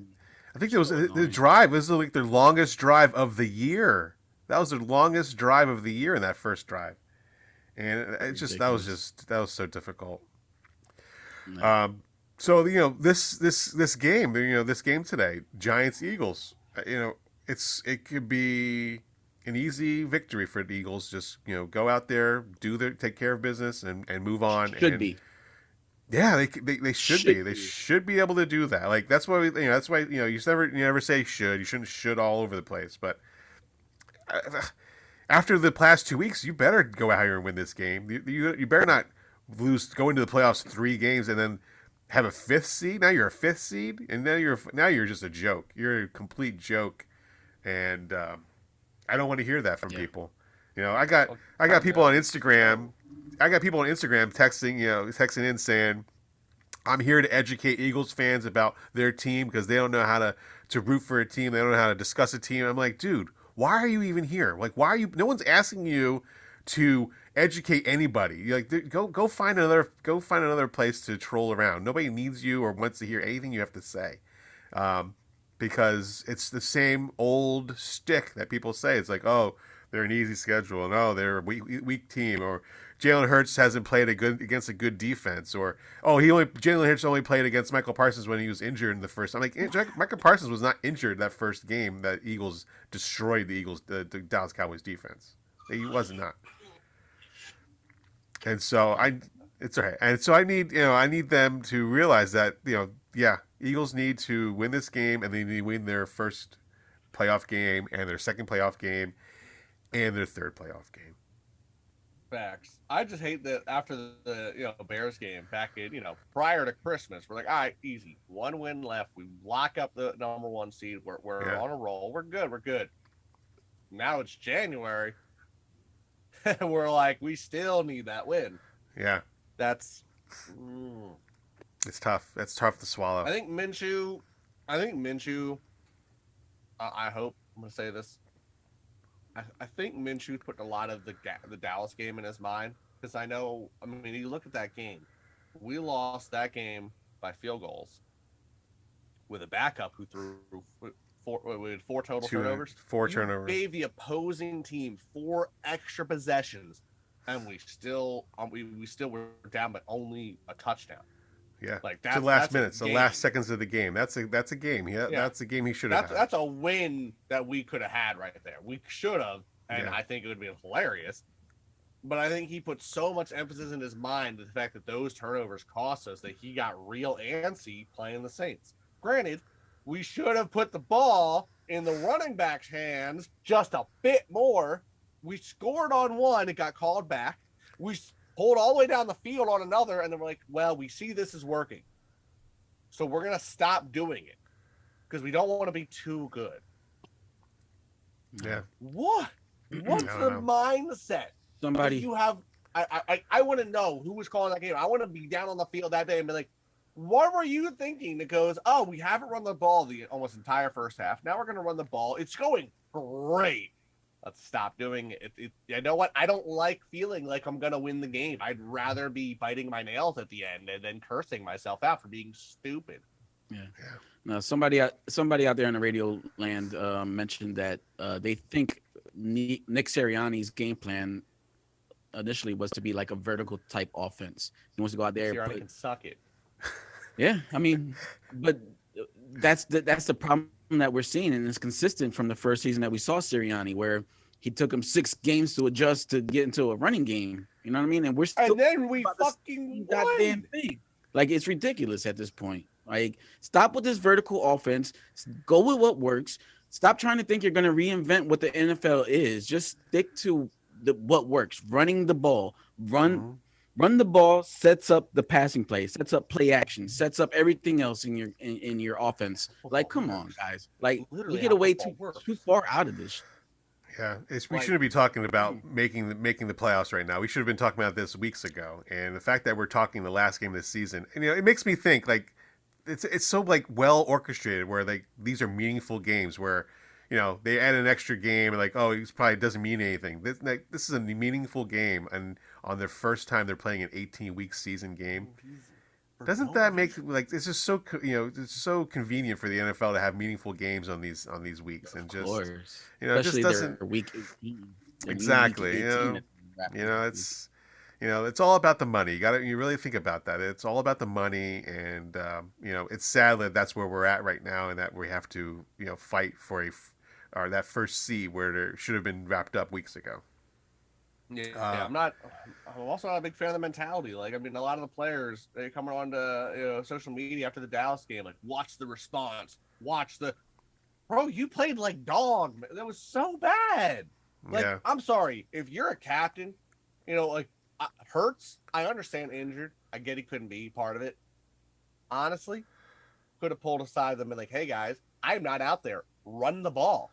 I think it was the drive was like their longest drive of the year. That was their longest drive of the year in that first drive, and it just that was so difficult. No. So this game today, Giants Eagles. It could be an easy victory for the Eagles. Just go out there, take care of business, and move on. Should be. Yeah, they should be. They should be able to do that. Like, that's why you never say should. You shouldn't should all over the place. But after the past 2 weeks, you better go out here and win this game. You better not go into the playoffs 3 games and then have a 5th seed. Now you're a 5th seed, and now you're just a joke. You're a complete joke, and I don't want to hear that from people. I got people on Instagram. I got people on Instagram texting in saying, I'm here to educate Eagles fans about their team because they don't know how to root for a team. They don't know how to discuss a team. I'm like, dude, why are you even here? Like, why are you? No one's asking you to educate anybody. Like, go find another place to troll around. Nobody needs you or wants to hear anything you have to say, because it's the same old shtick that people say. It's like, oh, they're an easy schedule, and oh, they're a weak team, or Jalen Hurts hasn't played against a good defense, or oh, Jalen Hurts only played against Michael Parsons when he was injured in the first. I'm like, Michael Parsons was not injured that first game that Eagles destroyed the Dallas Cowboys defense. He was not. And so it's all right. And so I need them to realize that, Eagles need to win this game, and they need to win their first playoff game and their second playoff game and their third playoff game. Facts. I just hate that after the Bears game back in, prior to Christmas, we're like, all right, easy. 1 win left. We lock up the number 1 seed. We're on a roll. We're good. Now it's January. And we're like, we still need that win. Yeah. It's tough. That's tough to swallow. I think Minshew, I hope I'm going to say this. I think Minshew's put a lot of the Dallas game in his mind, because you look at that game. We lost that game by field goals with a backup who threw four total turnovers. Turnovers. Gave the opposing team 4 extra possessions, and we still were down, but only a touchdown. Yeah, like that's the last minutes, the last seconds of the game. That's a game. Yeah, that's a game he should have had. That's a win that we could have had right there. We should have, and I think it would be hilarious. But I think he put so much emphasis in his mind to the fact that those turnovers cost us that he got real antsy playing the Saints. Granted, we should have put the ball in the running back's hands just a bit more. We scored on one, it got called back. We pulled all the way down the field on another, and then we're like, well, we see this is working, so we're going to stop doing it because we don't want to be too good. Yeah. What's the mindset? Somebody you have. I want to know who was calling that game. I want to be down on the field that day and be like, what were you thinking that goes, oh, we haven't run the ball the almost entire first half. Now we're going to run the ball. It's going great. Let's stop doing it. You know what? I don't like feeling like I'm going to win the game. I'd rather be biting my nails at the end and then cursing myself out for being stupid. Yeah. Now, somebody out there in the radio land mentioned that they think Nick Sirianni's game plan initially was to be like a vertical type offense. He wants to go out there. Sirianni can suck it. Yeah, I mean, but that's the problem that we're seeing, and it's consistent from the first season that we saw Sirianni, where he took him 6 games to adjust to get into a running game. You know what I mean? And we're still, and then we fucking goddamn thing. Like, it's ridiculous at this point. Like, stop with this vertical offense. Go with what works. Stop trying to think you're going to reinvent what the NFL is. Just stick to what works. Running the ball. Run the ball, sets up the passing play, sets up play action, sets up everything else in your offense. Like, come on, guys. Like, we get away too far out of this. Yeah, we shouldn't be talking about making the playoffs right now. We should have been talking about this weeks ago. And the fact that we're talking the last game of this season, and it makes me think like it's so like well orchestrated where like these are meaningful games where they add an extra game and like, oh, it probably doesn't mean anything. This is a meaningful game, and on their first time they're playing an 18-week season game. Doesn't that make it's just so it's so convenient for the NFL to have meaningful games on these weeks, and just especially just doesn't week 18. Exactly. It's all about the money. You really think about that. It's all about the money, and it's sad that that's where we're at right now, and that we have to fight for that first seed where it should have been wrapped up weeks ago. Yeah, I'm also not a big fan of the mentality. Like, I mean, a lot of the players, they come on to social media after the Dallas game, like, watch the response, bro, you played like dog. That was so bad. Like, I'm sorry, if you're a captain, Hurts, I understand injured. I get he couldn't be part of it. Honestly, could have pulled aside them and been like, hey guys, I'm not out there. Run the ball.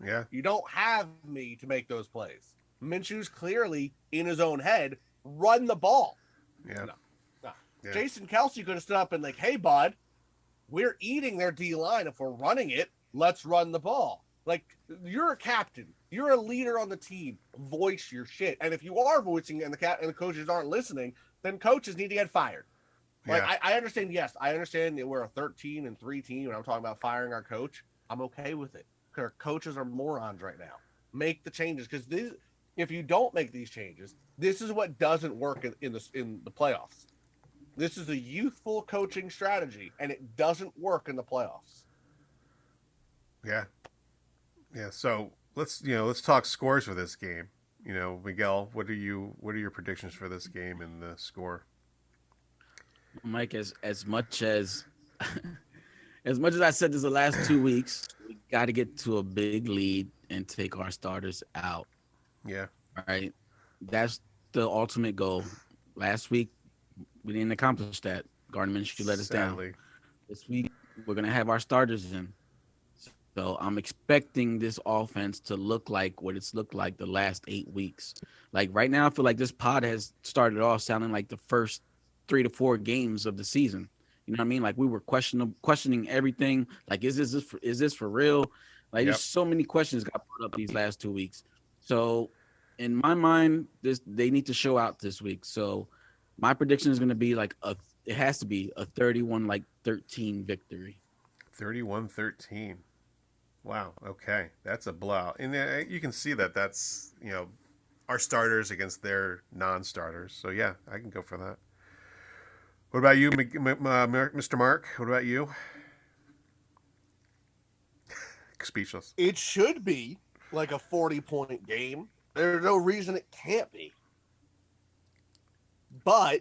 Yeah. You don't have me to make those plays. Minshew's clearly in his own head. Run the ball. Yeah. No. Yeah. Jason Kelce could have stood up and like, hey, bud, we're eating their D-line. If we're running it, let's run the ball. Like, you're a captain. You're a leader on the team. Voice your shit. And if you are voicing it and the coaches aren't listening, then coaches need to get fired. Like, Yeah. I understand, yes, I understand that we're a 13-3 team and I'm talking about firing our coach. I'm okay with it. Our coaches are morons right now. Make the changes, because if you don't make these changes, this is what doesn't work in the playoffs. This is a youthful coaching strategy, and it doesn't work in the playoffs. Yeah. So let's talk scores for this game. Miguel, what are your predictions for this game and the score? Mike, as much as as much as I said this the last 2 weeks, we got to get to a big lead and take our starters out. Yeah. All right. That's the ultimate goal. Last week, we didn't accomplish that. Gardner Minshew let us down. This week, we're going to have our starters in. So I'm expecting this offense to look like what it's looked like the last 8 weeks. Like right now, I feel like this pod has started off sounding like the first 3 to 4 games of the season. You know what I mean? Like we were questioning everything. Like, is this for real? Like There's so many questions got brought up these last 2 weeks. So in my mind, they need to show out this week. So my prediction is going to be it has to be a 31-13 victory. 31-13. Wow. Okay. That's a blowout. And you can see that's, our starters against their non-starters. So yeah, I can go for that. What about you, Mr. Mark? What about you? Speechless. It should be like a 40-point game. There's no reason it can't be. But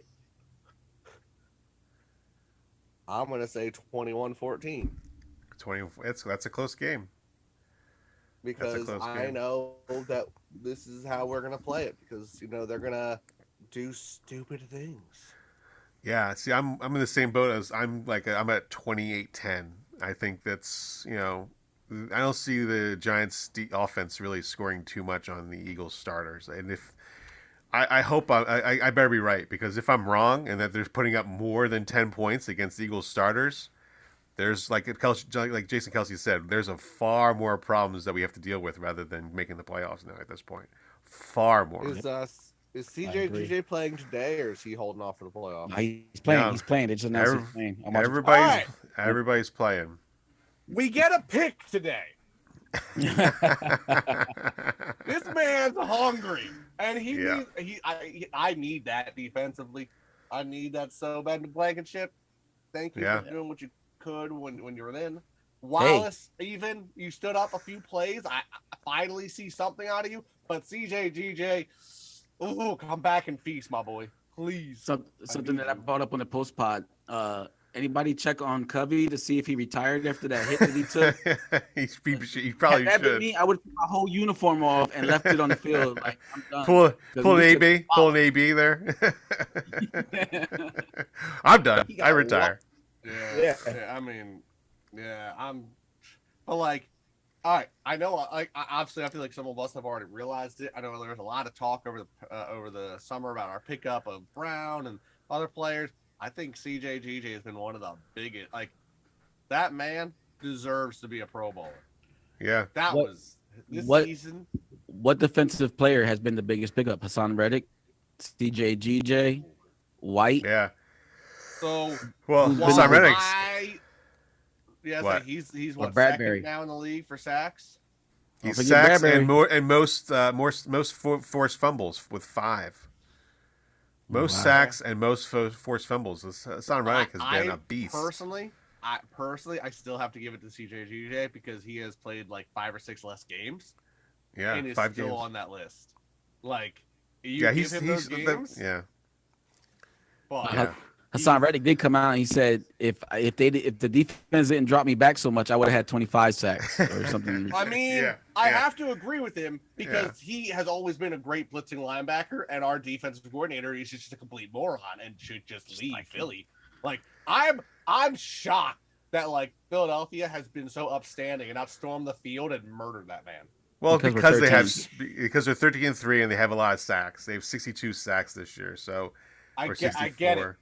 I'm going to say 21-14. 20. That's a close game. Because I know that this is how we're going to play it. Because, they're going to do stupid things. Yeah, see, I'm in the same boat as I'm at 28-10. I think that's, I don't see the Giants offense really scoring too much on the Eagles starters. And if I hope I better be right, because if I'm wrong and that they're putting up more than 10 points against the Eagles like Jason Kelsey said, there's a far more problems that we have to deal with rather than making the playoffs now at this point. Far more. Is CJ playing today, or is he holding off for the playoffs? He's playing. Yeah. He's playing. It's announced he's playing. Everybody's playing. We get a pick today. This man's hungry, and I need that defensively. I need that so bad in Blankenship. Thank you for doing what you could when you were in. Wallace, even you stood up a few plays. I finally see something out of you, but CJ, ooh, come back and feast, my boy, please. Something that I brought up on the post pod. Anybody check on Covey to see if he retired after that hit that he took? he probably should. Me, I would put my whole uniform off and left it on the field. Like, I'm done. Pull an AB there. I'm done. I retire. Yeah. I mean, but like, all right. I know. Obviously, I feel like some of us have already realized it. I know there was a lot of talk over the summer about our pickup of Brown and other players. I think CJ has been one of the biggest. Like, that man deserves to be a Pro Bowler. Yeah. Season. What defensive player has been the biggest pickup? Hassan Reddick, CJ, White. Yeah. So Hassan Reddick. He's what, second now in the league for sacks. He's sacks and most forced fumbles with 5. Most sacks and most forced fumbles. Hassan Reddick has been a beast. Personally, I still have to give it to CJ because he has played like 5 or 6 less games. Yeah, and is 5 still games on that list. Like, he's those games. But Hassan Reddick did come out and he said, if the defense didn't drop me back so much, I would have had 25 sacks or something. I mean, I have to agree with him because he has always been a great blitzing linebacker, and our defensive coordinator is just a complete moron and should just leave Philly. Like, I'm shocked that like Philadelphia has been so upstanding and outstormed the field and murdered that man. Well, because they're 13-3 and they have a lot of sacks. They have 62 sacks this year, so. I get it,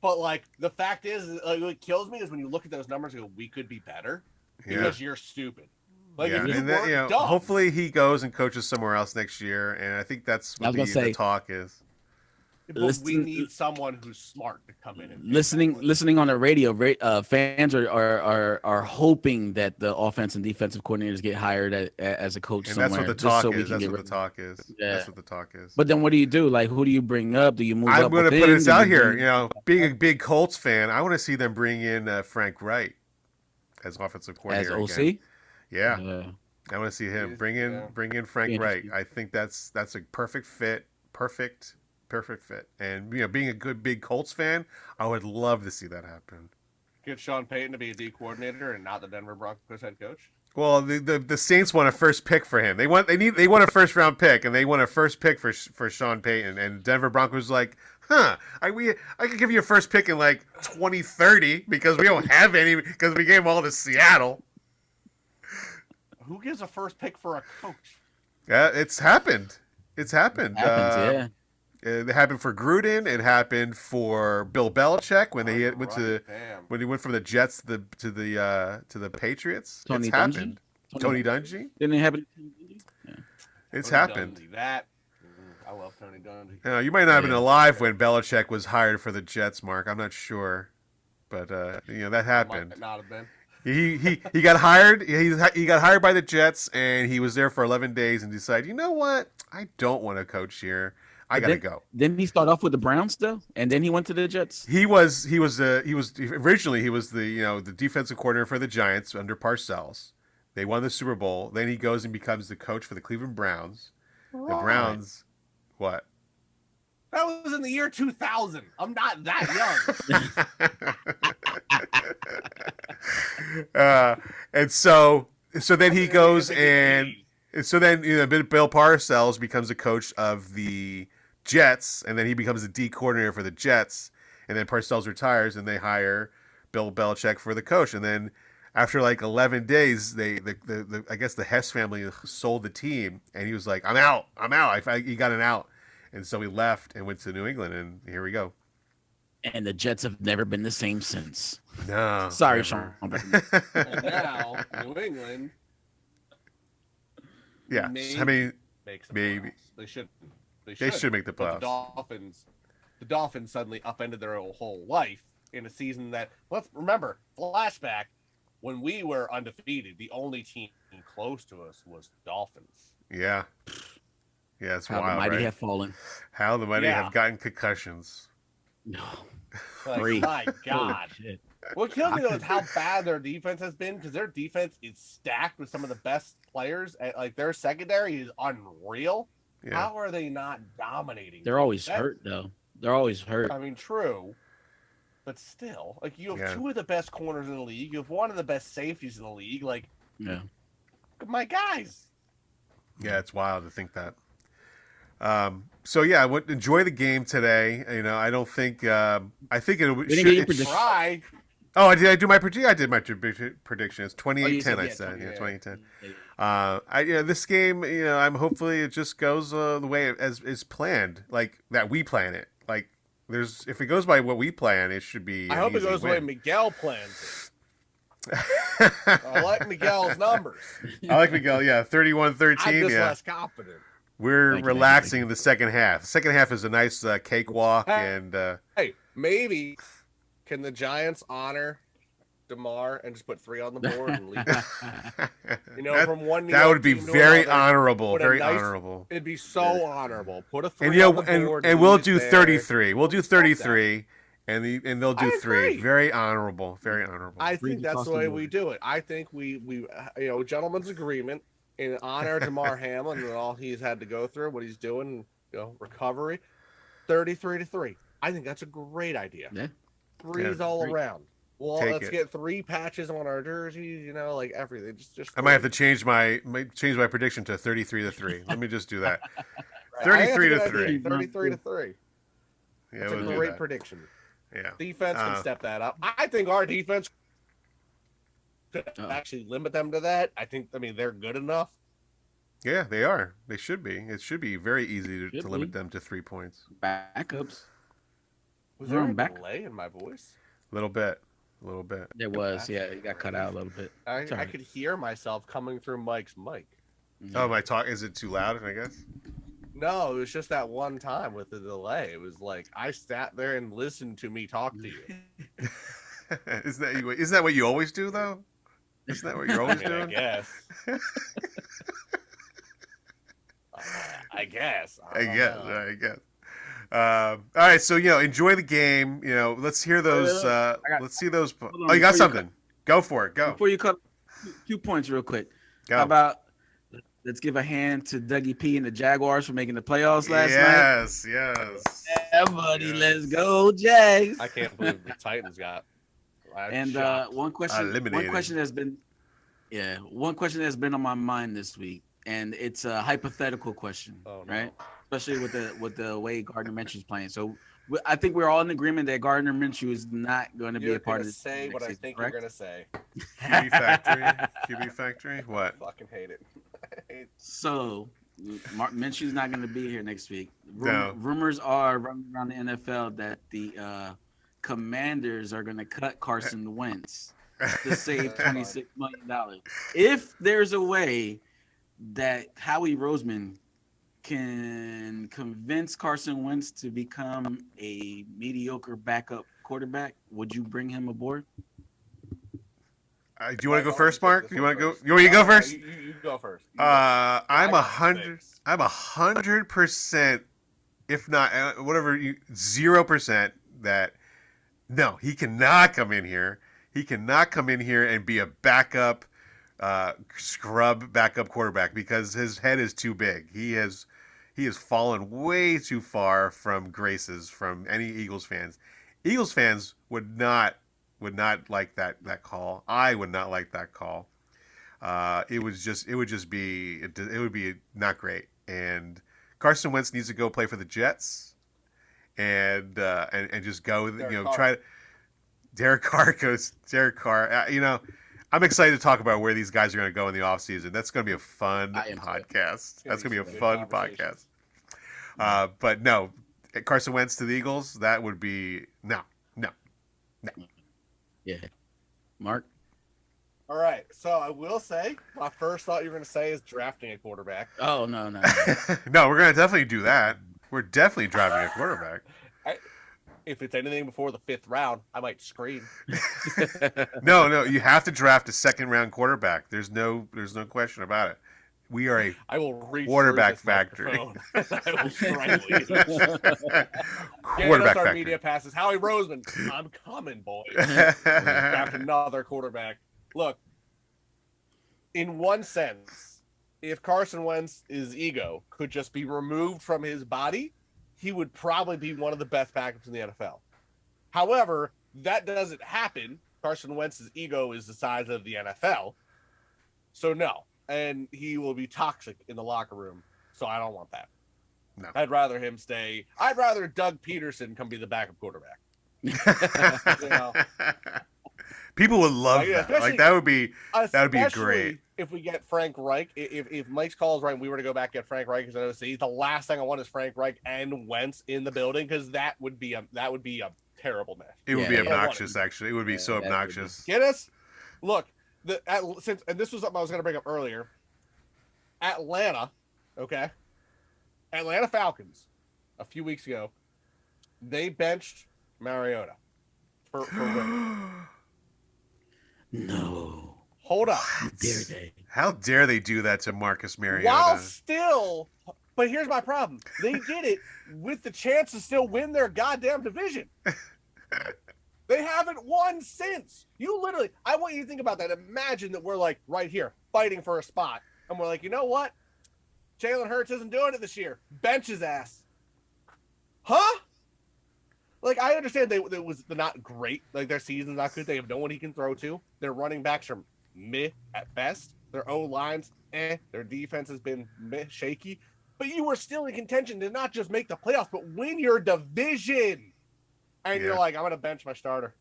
but like the fact is, what kills me is when you look at those numbers and go, "We could be better," because you're stupid. Like, yeah, if you and that, weren't dumb, hopefully he goes and coaches somewhere else next year, and I think that's what the talk is. but we need someone who's smart to come in and listening on the radio. Fans are hoping that the offense and defensive coordinators get hired as a coach And somewhere. that's what the talk is. That's what the talk is. Yeah. That's what the talk is. But then what do you do? Like, who do you bring up? Do you move up? I'm going to put this out here. Being a big Colts fan, I want to see them bring in Frank Wright as offensive coordinator as OC. Again. Yeah. I want to see him bring in Frank Wright. I think that's a perfect fit. Perfect fit. And being a good big Colts fan, I would love to see that happen. Get Sean Payton to be a D coordinator and not the Denver Broncos head coach. Well, the Saints want a first pick for him. They want a first round pick, and they want a first pick for Sean Payton. And Denver Broncos like, I could give you a first pick in like 2030 because we don't have any because we gave them all to Seattle. Who gives a first pick for a coach? Yeah, it's happened. It happens, yeah. It happened for Gruden. It happened for Bill Belichick when he went from the Jets to the Patriots. Tony it's Dungy? happened. Tony Dungy. Didn't it happen? Yeah. It's Tony happened. Dungy, I love Tony Dungy. You might not have been alive when Belichick was hired for the Jets, Mark. I'm not sure, but that happened. Might not have been. He got hired. He got hired by the Jets, and he was there for 11 days and decided, you know what? I don't want to coach here. I gotta go. Didn't he start off with the Browns though, and then he went to the Jets? He was originally the defensive coordinator for the Giants under Parcells. They won the Super Bowl. Then he goes and becomes the coach for the Cleveland Browns. The Browns, what? That was in the year 2000. I'm not that young. And so then he goes and so then Bill Parcells becomes the coach of the Jets, and then he becomes the D coordinator for the Jets, and then Parcells retires, and they hire Bill Belichick for the coach, and then after like 11 days, I guess the Hess family sold the team, and he was like, I'm out. He got an out. And so he left and went to New England, and here we go. And the Jets have never been the same since. No. Sorry, never. Sean. And now, New England. Yeah. I mean, maybe. They should. They should make the playoffs. The Dolphins suddenly upended their whole life in a season that, let's remember, flashback, when we were undefeated, the only team close to us was the Dolphins. Yeah. Yeah, it's How wild, the mighty right? have fallen. How the mighty have gotten concussions. No. Like, my God. What kills me, though, is how bad their defense has been, because their defense is stacked with some of the best players. Like, their secondary is unreal. Yeah. How are they not dominating? They're always hurt, though. They're always hurt. I mean, true. But still, like, you have two of the best corners in the league. You have one of the best safeties in the league. Like, my guys. Yeah, it's wild to think that. So yeah, I would enjoy the game today. I don't think. I think it should try. Oh, did I do my prediction? I did my prediction. It's 28-10. I said 2010. This game. I'm hopefully it just goes the way as is planned, like that we plan it. Like if it goes by what we plan, it should be. I hope it goes the way Miguel plans it. I like Miguel's numbers. I like Miguel. Yeah, 31-13. I'm just less confident. We're relaxing in the second half. The second half is a nice cakewalk, and hey, maybe can the Giants honor DeMar and just put 3 on the board and leave it? From one. That would be very honorable. Very honorable. It'd be so honorable. Put a 3 on the board, and we'll do 33. We'll do 33, and they'll do 3. Very honorable. Very honorable. I think that's the way we do it. I think we gentleman's agreement. In honor of DeMar Hamlin and all he's had to go through, what he's doing, recovery, 33-3. I think that's a great idea. Yeah. 3s all around. Well, let's get 3 patches on our jerseys. Like everything. Just. I might have to change my prediction to 33-3. Let me just do that. 33-3. 33-3. Yeah, that's a great prediction. Yeah. Defense can step that up. I think our defense could actually limit them to that. I mean, they're good enough. Yeah, they are. They should be. It should be very easy to limit them to 3 points. Backups. Was there a delay in my voice? A little bit. a little bit. There was, yeah, it got cut out a little bit. I Sorry. could hear myself coming through Mike's mic. Oh, my talk is it too loud? I guess. No, it was just that one time with the delay. It was like I sat there and listened to me talk to you. Isn't that what you always do though? Isn't that what you're always doing? I guess. I guess. I guess. All right, so enjoy the game. Let's hear those. Let's see those. Oh, you got something? Go for it. Go. Before you cut 2 points real quick. Go. How about let's give a hand to Dougie P and the Jaguars for making the playoffs last night. Yes. Yeah, buddy, let's go, Jags. I can't believe the Titans got. And one question that's been on my mind this week, and it's a hypothetical question, right? Especially with the way Gardner Minshew's playing. So I think we're all in agreement that Gardner Minshew is not going to be a part of this. Say what I think you're gonna say. QB Factory. What? I fucking hate it. So Minshew's not going to be here next week. No. Rumors are running around the NFL that the Commanders are going to cut Carson Wentz to save $26 million. If there's a way that Howie Roseman can convince Carson Wentz to become a mediocre backup quarterback, would you bring him aboard? Do you want to go first, Mark? You want me to go first? You go first. I'm 100%, if not whatever, 0% that no, he cannot come in here. He cannot come in here and be a backup, scrub backup quarterback because his head is too big. He has fallen way too far from graces from any Eagles fans. Eagles fans would not like that call. I would not like that call. It would be not great. And Carson Wentz needs to go play for the Jets, and just go. Try to. Derek Carr. I'm excited to talk about where these guys are going to go in the offseason. That's going to be a fun podcast. That's going to be a fun podcast. But no, Carson Wentz to the Eagles. That would be no. Yeah. Mark? All right. So I will say, my first thought you were going to say is drafting a quarterback. Oh, no. No, we're going to definitely do that. We're definitely drafting a quarterback. If it's anything before the 5th round, I might scream. No, you have to draft a 2nd-round quarterback. There's no question about it. We are a quarterback factory. I will strangle you. Quarterback factory. Media passes. Howie Roseman, I'm coming, boy. Draft another quarterback. Look, in one sense, if Carson Wentz's ego could just be removed from his body, he would probably be one of the best backups in the NFL. However, that doesn't happen. Carson Wentz's ego is the size of the NFL. So no. And he will be toxic in the locker room. So I don't want that. No. I'd rather him stay. I'd rather Doug Peterson come be the backup quarterback. People would love that. Like that would be great. If we get Frank Reich, if Mike's call is right, and we were to go back and get Frank Reich as an OC, the last thing I want is Frank Reich and Wentz in the building because that would be a terrible mess. It would be obnoxious. Actually, it would be so obnoxious. Get us? Look. And this was something I was going to bring up earlier. Atlanta Falcons, a few weeks ago, they benched Mariota for No. Hold up. How dare they do that to Marcus Mariota? But here's my problem. They did it with the chance to still win their goddamn division. They haven't won since. I want you to think about that. Imagine that we're like right here fighting for a spot. And we're like, you know what? Jalen Hurts isn't doing it this year. Bench his ass. Huh? Like, I understand they're not great. Like, their season's not good. They have no one he can throw to. Their running backs are meh at best. Their O-lines, Their defense has been meh, shaky. But you were still in contention to not just make the playoffs, but win your division. And you're like, I'm going to bench my starter.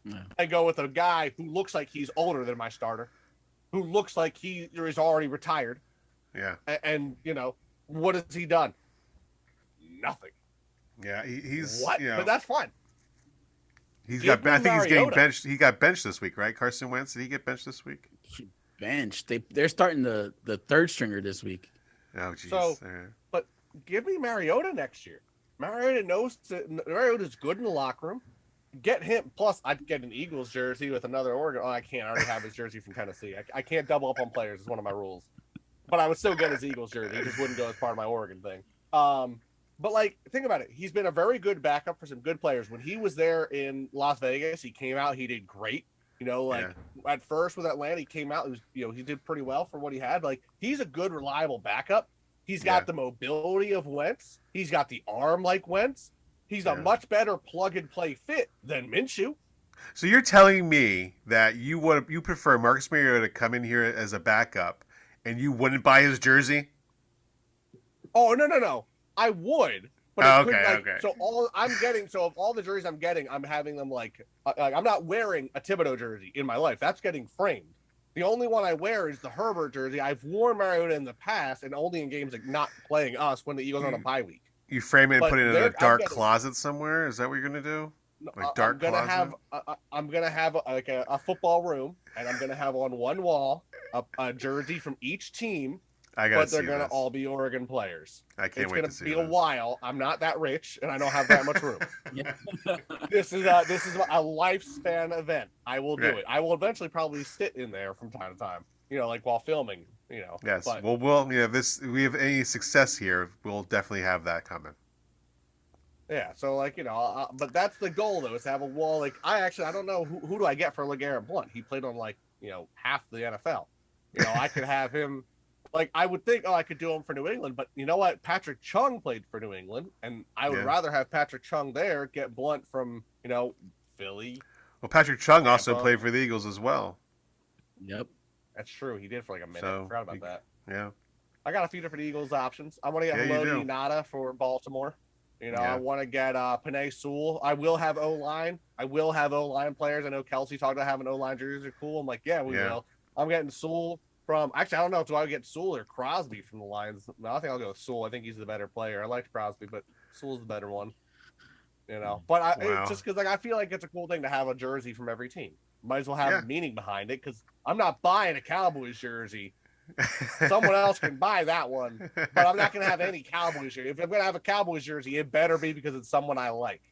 Yeah. I go with a guy who looks like he's older than my starter, who looks like he is already retired. Yeah. And what has he done? Nothing. Yeah, he's... What? But that's fine. He's Give got. me I think he's getting Mariota. benched. He got benched this week, right? Carson Wentz. Did he get benched this week? Bench. They're starting the third stringer this week. Oh, jeez. So, but give me Mariota next year. Mariota's good in the locker room. Get him. Plus, I'd get an Eagles jersey with another Oregon. Oh, I can't. I already have his jersey from Tennessee. I can't double up on players. It's one of my rules. But I would still get his Eagles jersey. It just wouldn't go as part of my Oregon thing. But like, think about it. He's been a very good backup for some good players. When he was there in Las Vegas, he came out. He did great. At first with Atlanta, he came out. It was, he did pretty well for what he had. Like, he's a good, reliable backup. He's got the mobility of Wentz. He's got the arm like Wentz. He's a much better plug and play fit than Minshew. So you're telling me that you prefer Marcus Mariota to come in here as a backup, and you wouldn't buy his jersey? Oh no. I would, but okay. So of all the jerseys I'm getting, I'm having them like I'm not wearing a Thibodeau jersey in my life. That's getting framed. The only one I wear is the Herbert jersey. I've worn Mariota in the past, and only in games like not playing us when the Eagles are on a bye week. You frame it and put it in a dark closet somewhere. Is that what you're gonna do? Like dark closet? I'm gonna have a football room, and I'm gonna have on one wall a jersey from each team. But they're going to all be Oregon players. I can't wait to see It's going to be a while. I'm not that rich, and I don't have that much room. This is a lifespan event. I will do it. I will eventually probably sit in there from time to time, like while filming, Yes. But, we have any success here, we'll definitely have that coming. Yeah, so but that's the goal, though, is to have a wall. Like, I don't know who do I get for LeGarrette Blount. He played on, half the NFL. I could have him. Like, I would think, I could do him for New England, but you know what? Patrick Chung played for New England, and I would rather have Patrick Chung there, get Blunt from, Philly. Well, Patrick Chung also played for the Eagles as well. Yep. That's true. He did for like a minute. I forgot about that. Yeah. I got a few different Eagles options. I want to get Haloti Nada for Baltimore. I want to get Panay Sewell. I will have O-line. I will have O-line players. I know Kelsey talked about having O-line jerseys are cool. I'm like, we will. I'm getting Sewell. Actually, I don't know. Do I get Sewell or Crosby from the Lions? No, I think I'll go with Sewell. I think he's the better player. I liked Crosby, but Sewell's the better one. But just because I feel like it's a cool thing to have a jersey from every team. Might as well have a meaning behind it, because I'm not buying a Cowboys jersey. Someone else can buy that one, but I'm not going to have any Cowboys jersey. If I'm going to have a Cowboys jersey, it better be because it's someone I like.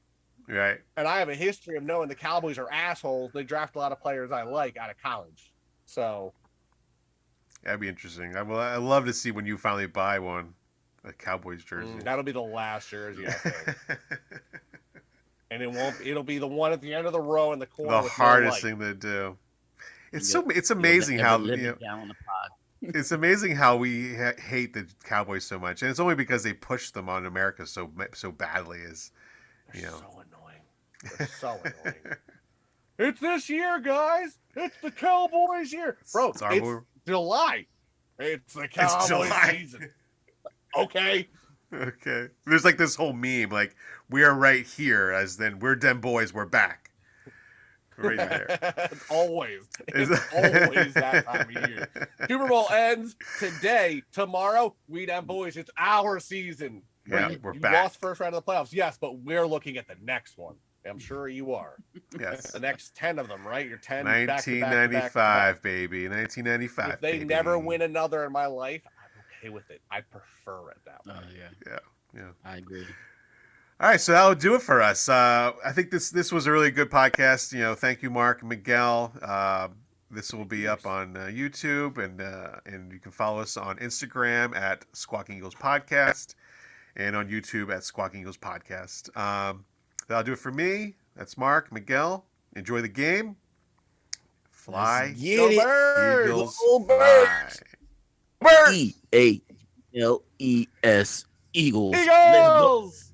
Right. And I have a history of knowing the Cowboys are assholes. They draft a lot of players I like out of college. So. That'd be interesting. I'd love to see when you finally buy a Cowboys jersey. That'll be the last jersey, I think. And it'll be the one at the end of the row in the corner. The hardest thing to do. It's amazing how it's amazing how we hate the Cowboys so much, and it's only because they push them on America so badly. They're so annoying. They're so annoying. It's this year, guys. It's the Cowboys year, bro. It's July. It's the Cowboys season. Okay. Okay. There's like this whole meme, like, we are right here, as then we're them boys, we're back. Right there. It's always that time of year. Super Bowl ends today. Tomorrow, we them boys. It's our season. Yeah, we're you back. Lost first round of the playoffs, yes, but we're looking at the next one. I'm sure you are. Yes. The next 10 of them, right? You're 10 1995, back. Baby. 1995. If they never win another in my life, I'm okay with it. I prefer it that way. Yeah. I agree. All right, so that will do it for us. I think this was a really good podcast. Thank you, Mark and Miguel. This will be up on YouTube, and you can follow us on Instagram at Squawking Eagles Podcast, and on YouTube at Squawking Eagles Podcast. That'll do it for me. That's Mark, Miguel. Enjoy the game. Fly. Get it. Birds. Eagles. Go Birds. Fly. E-A-L-E-S. Eagles. Eagles!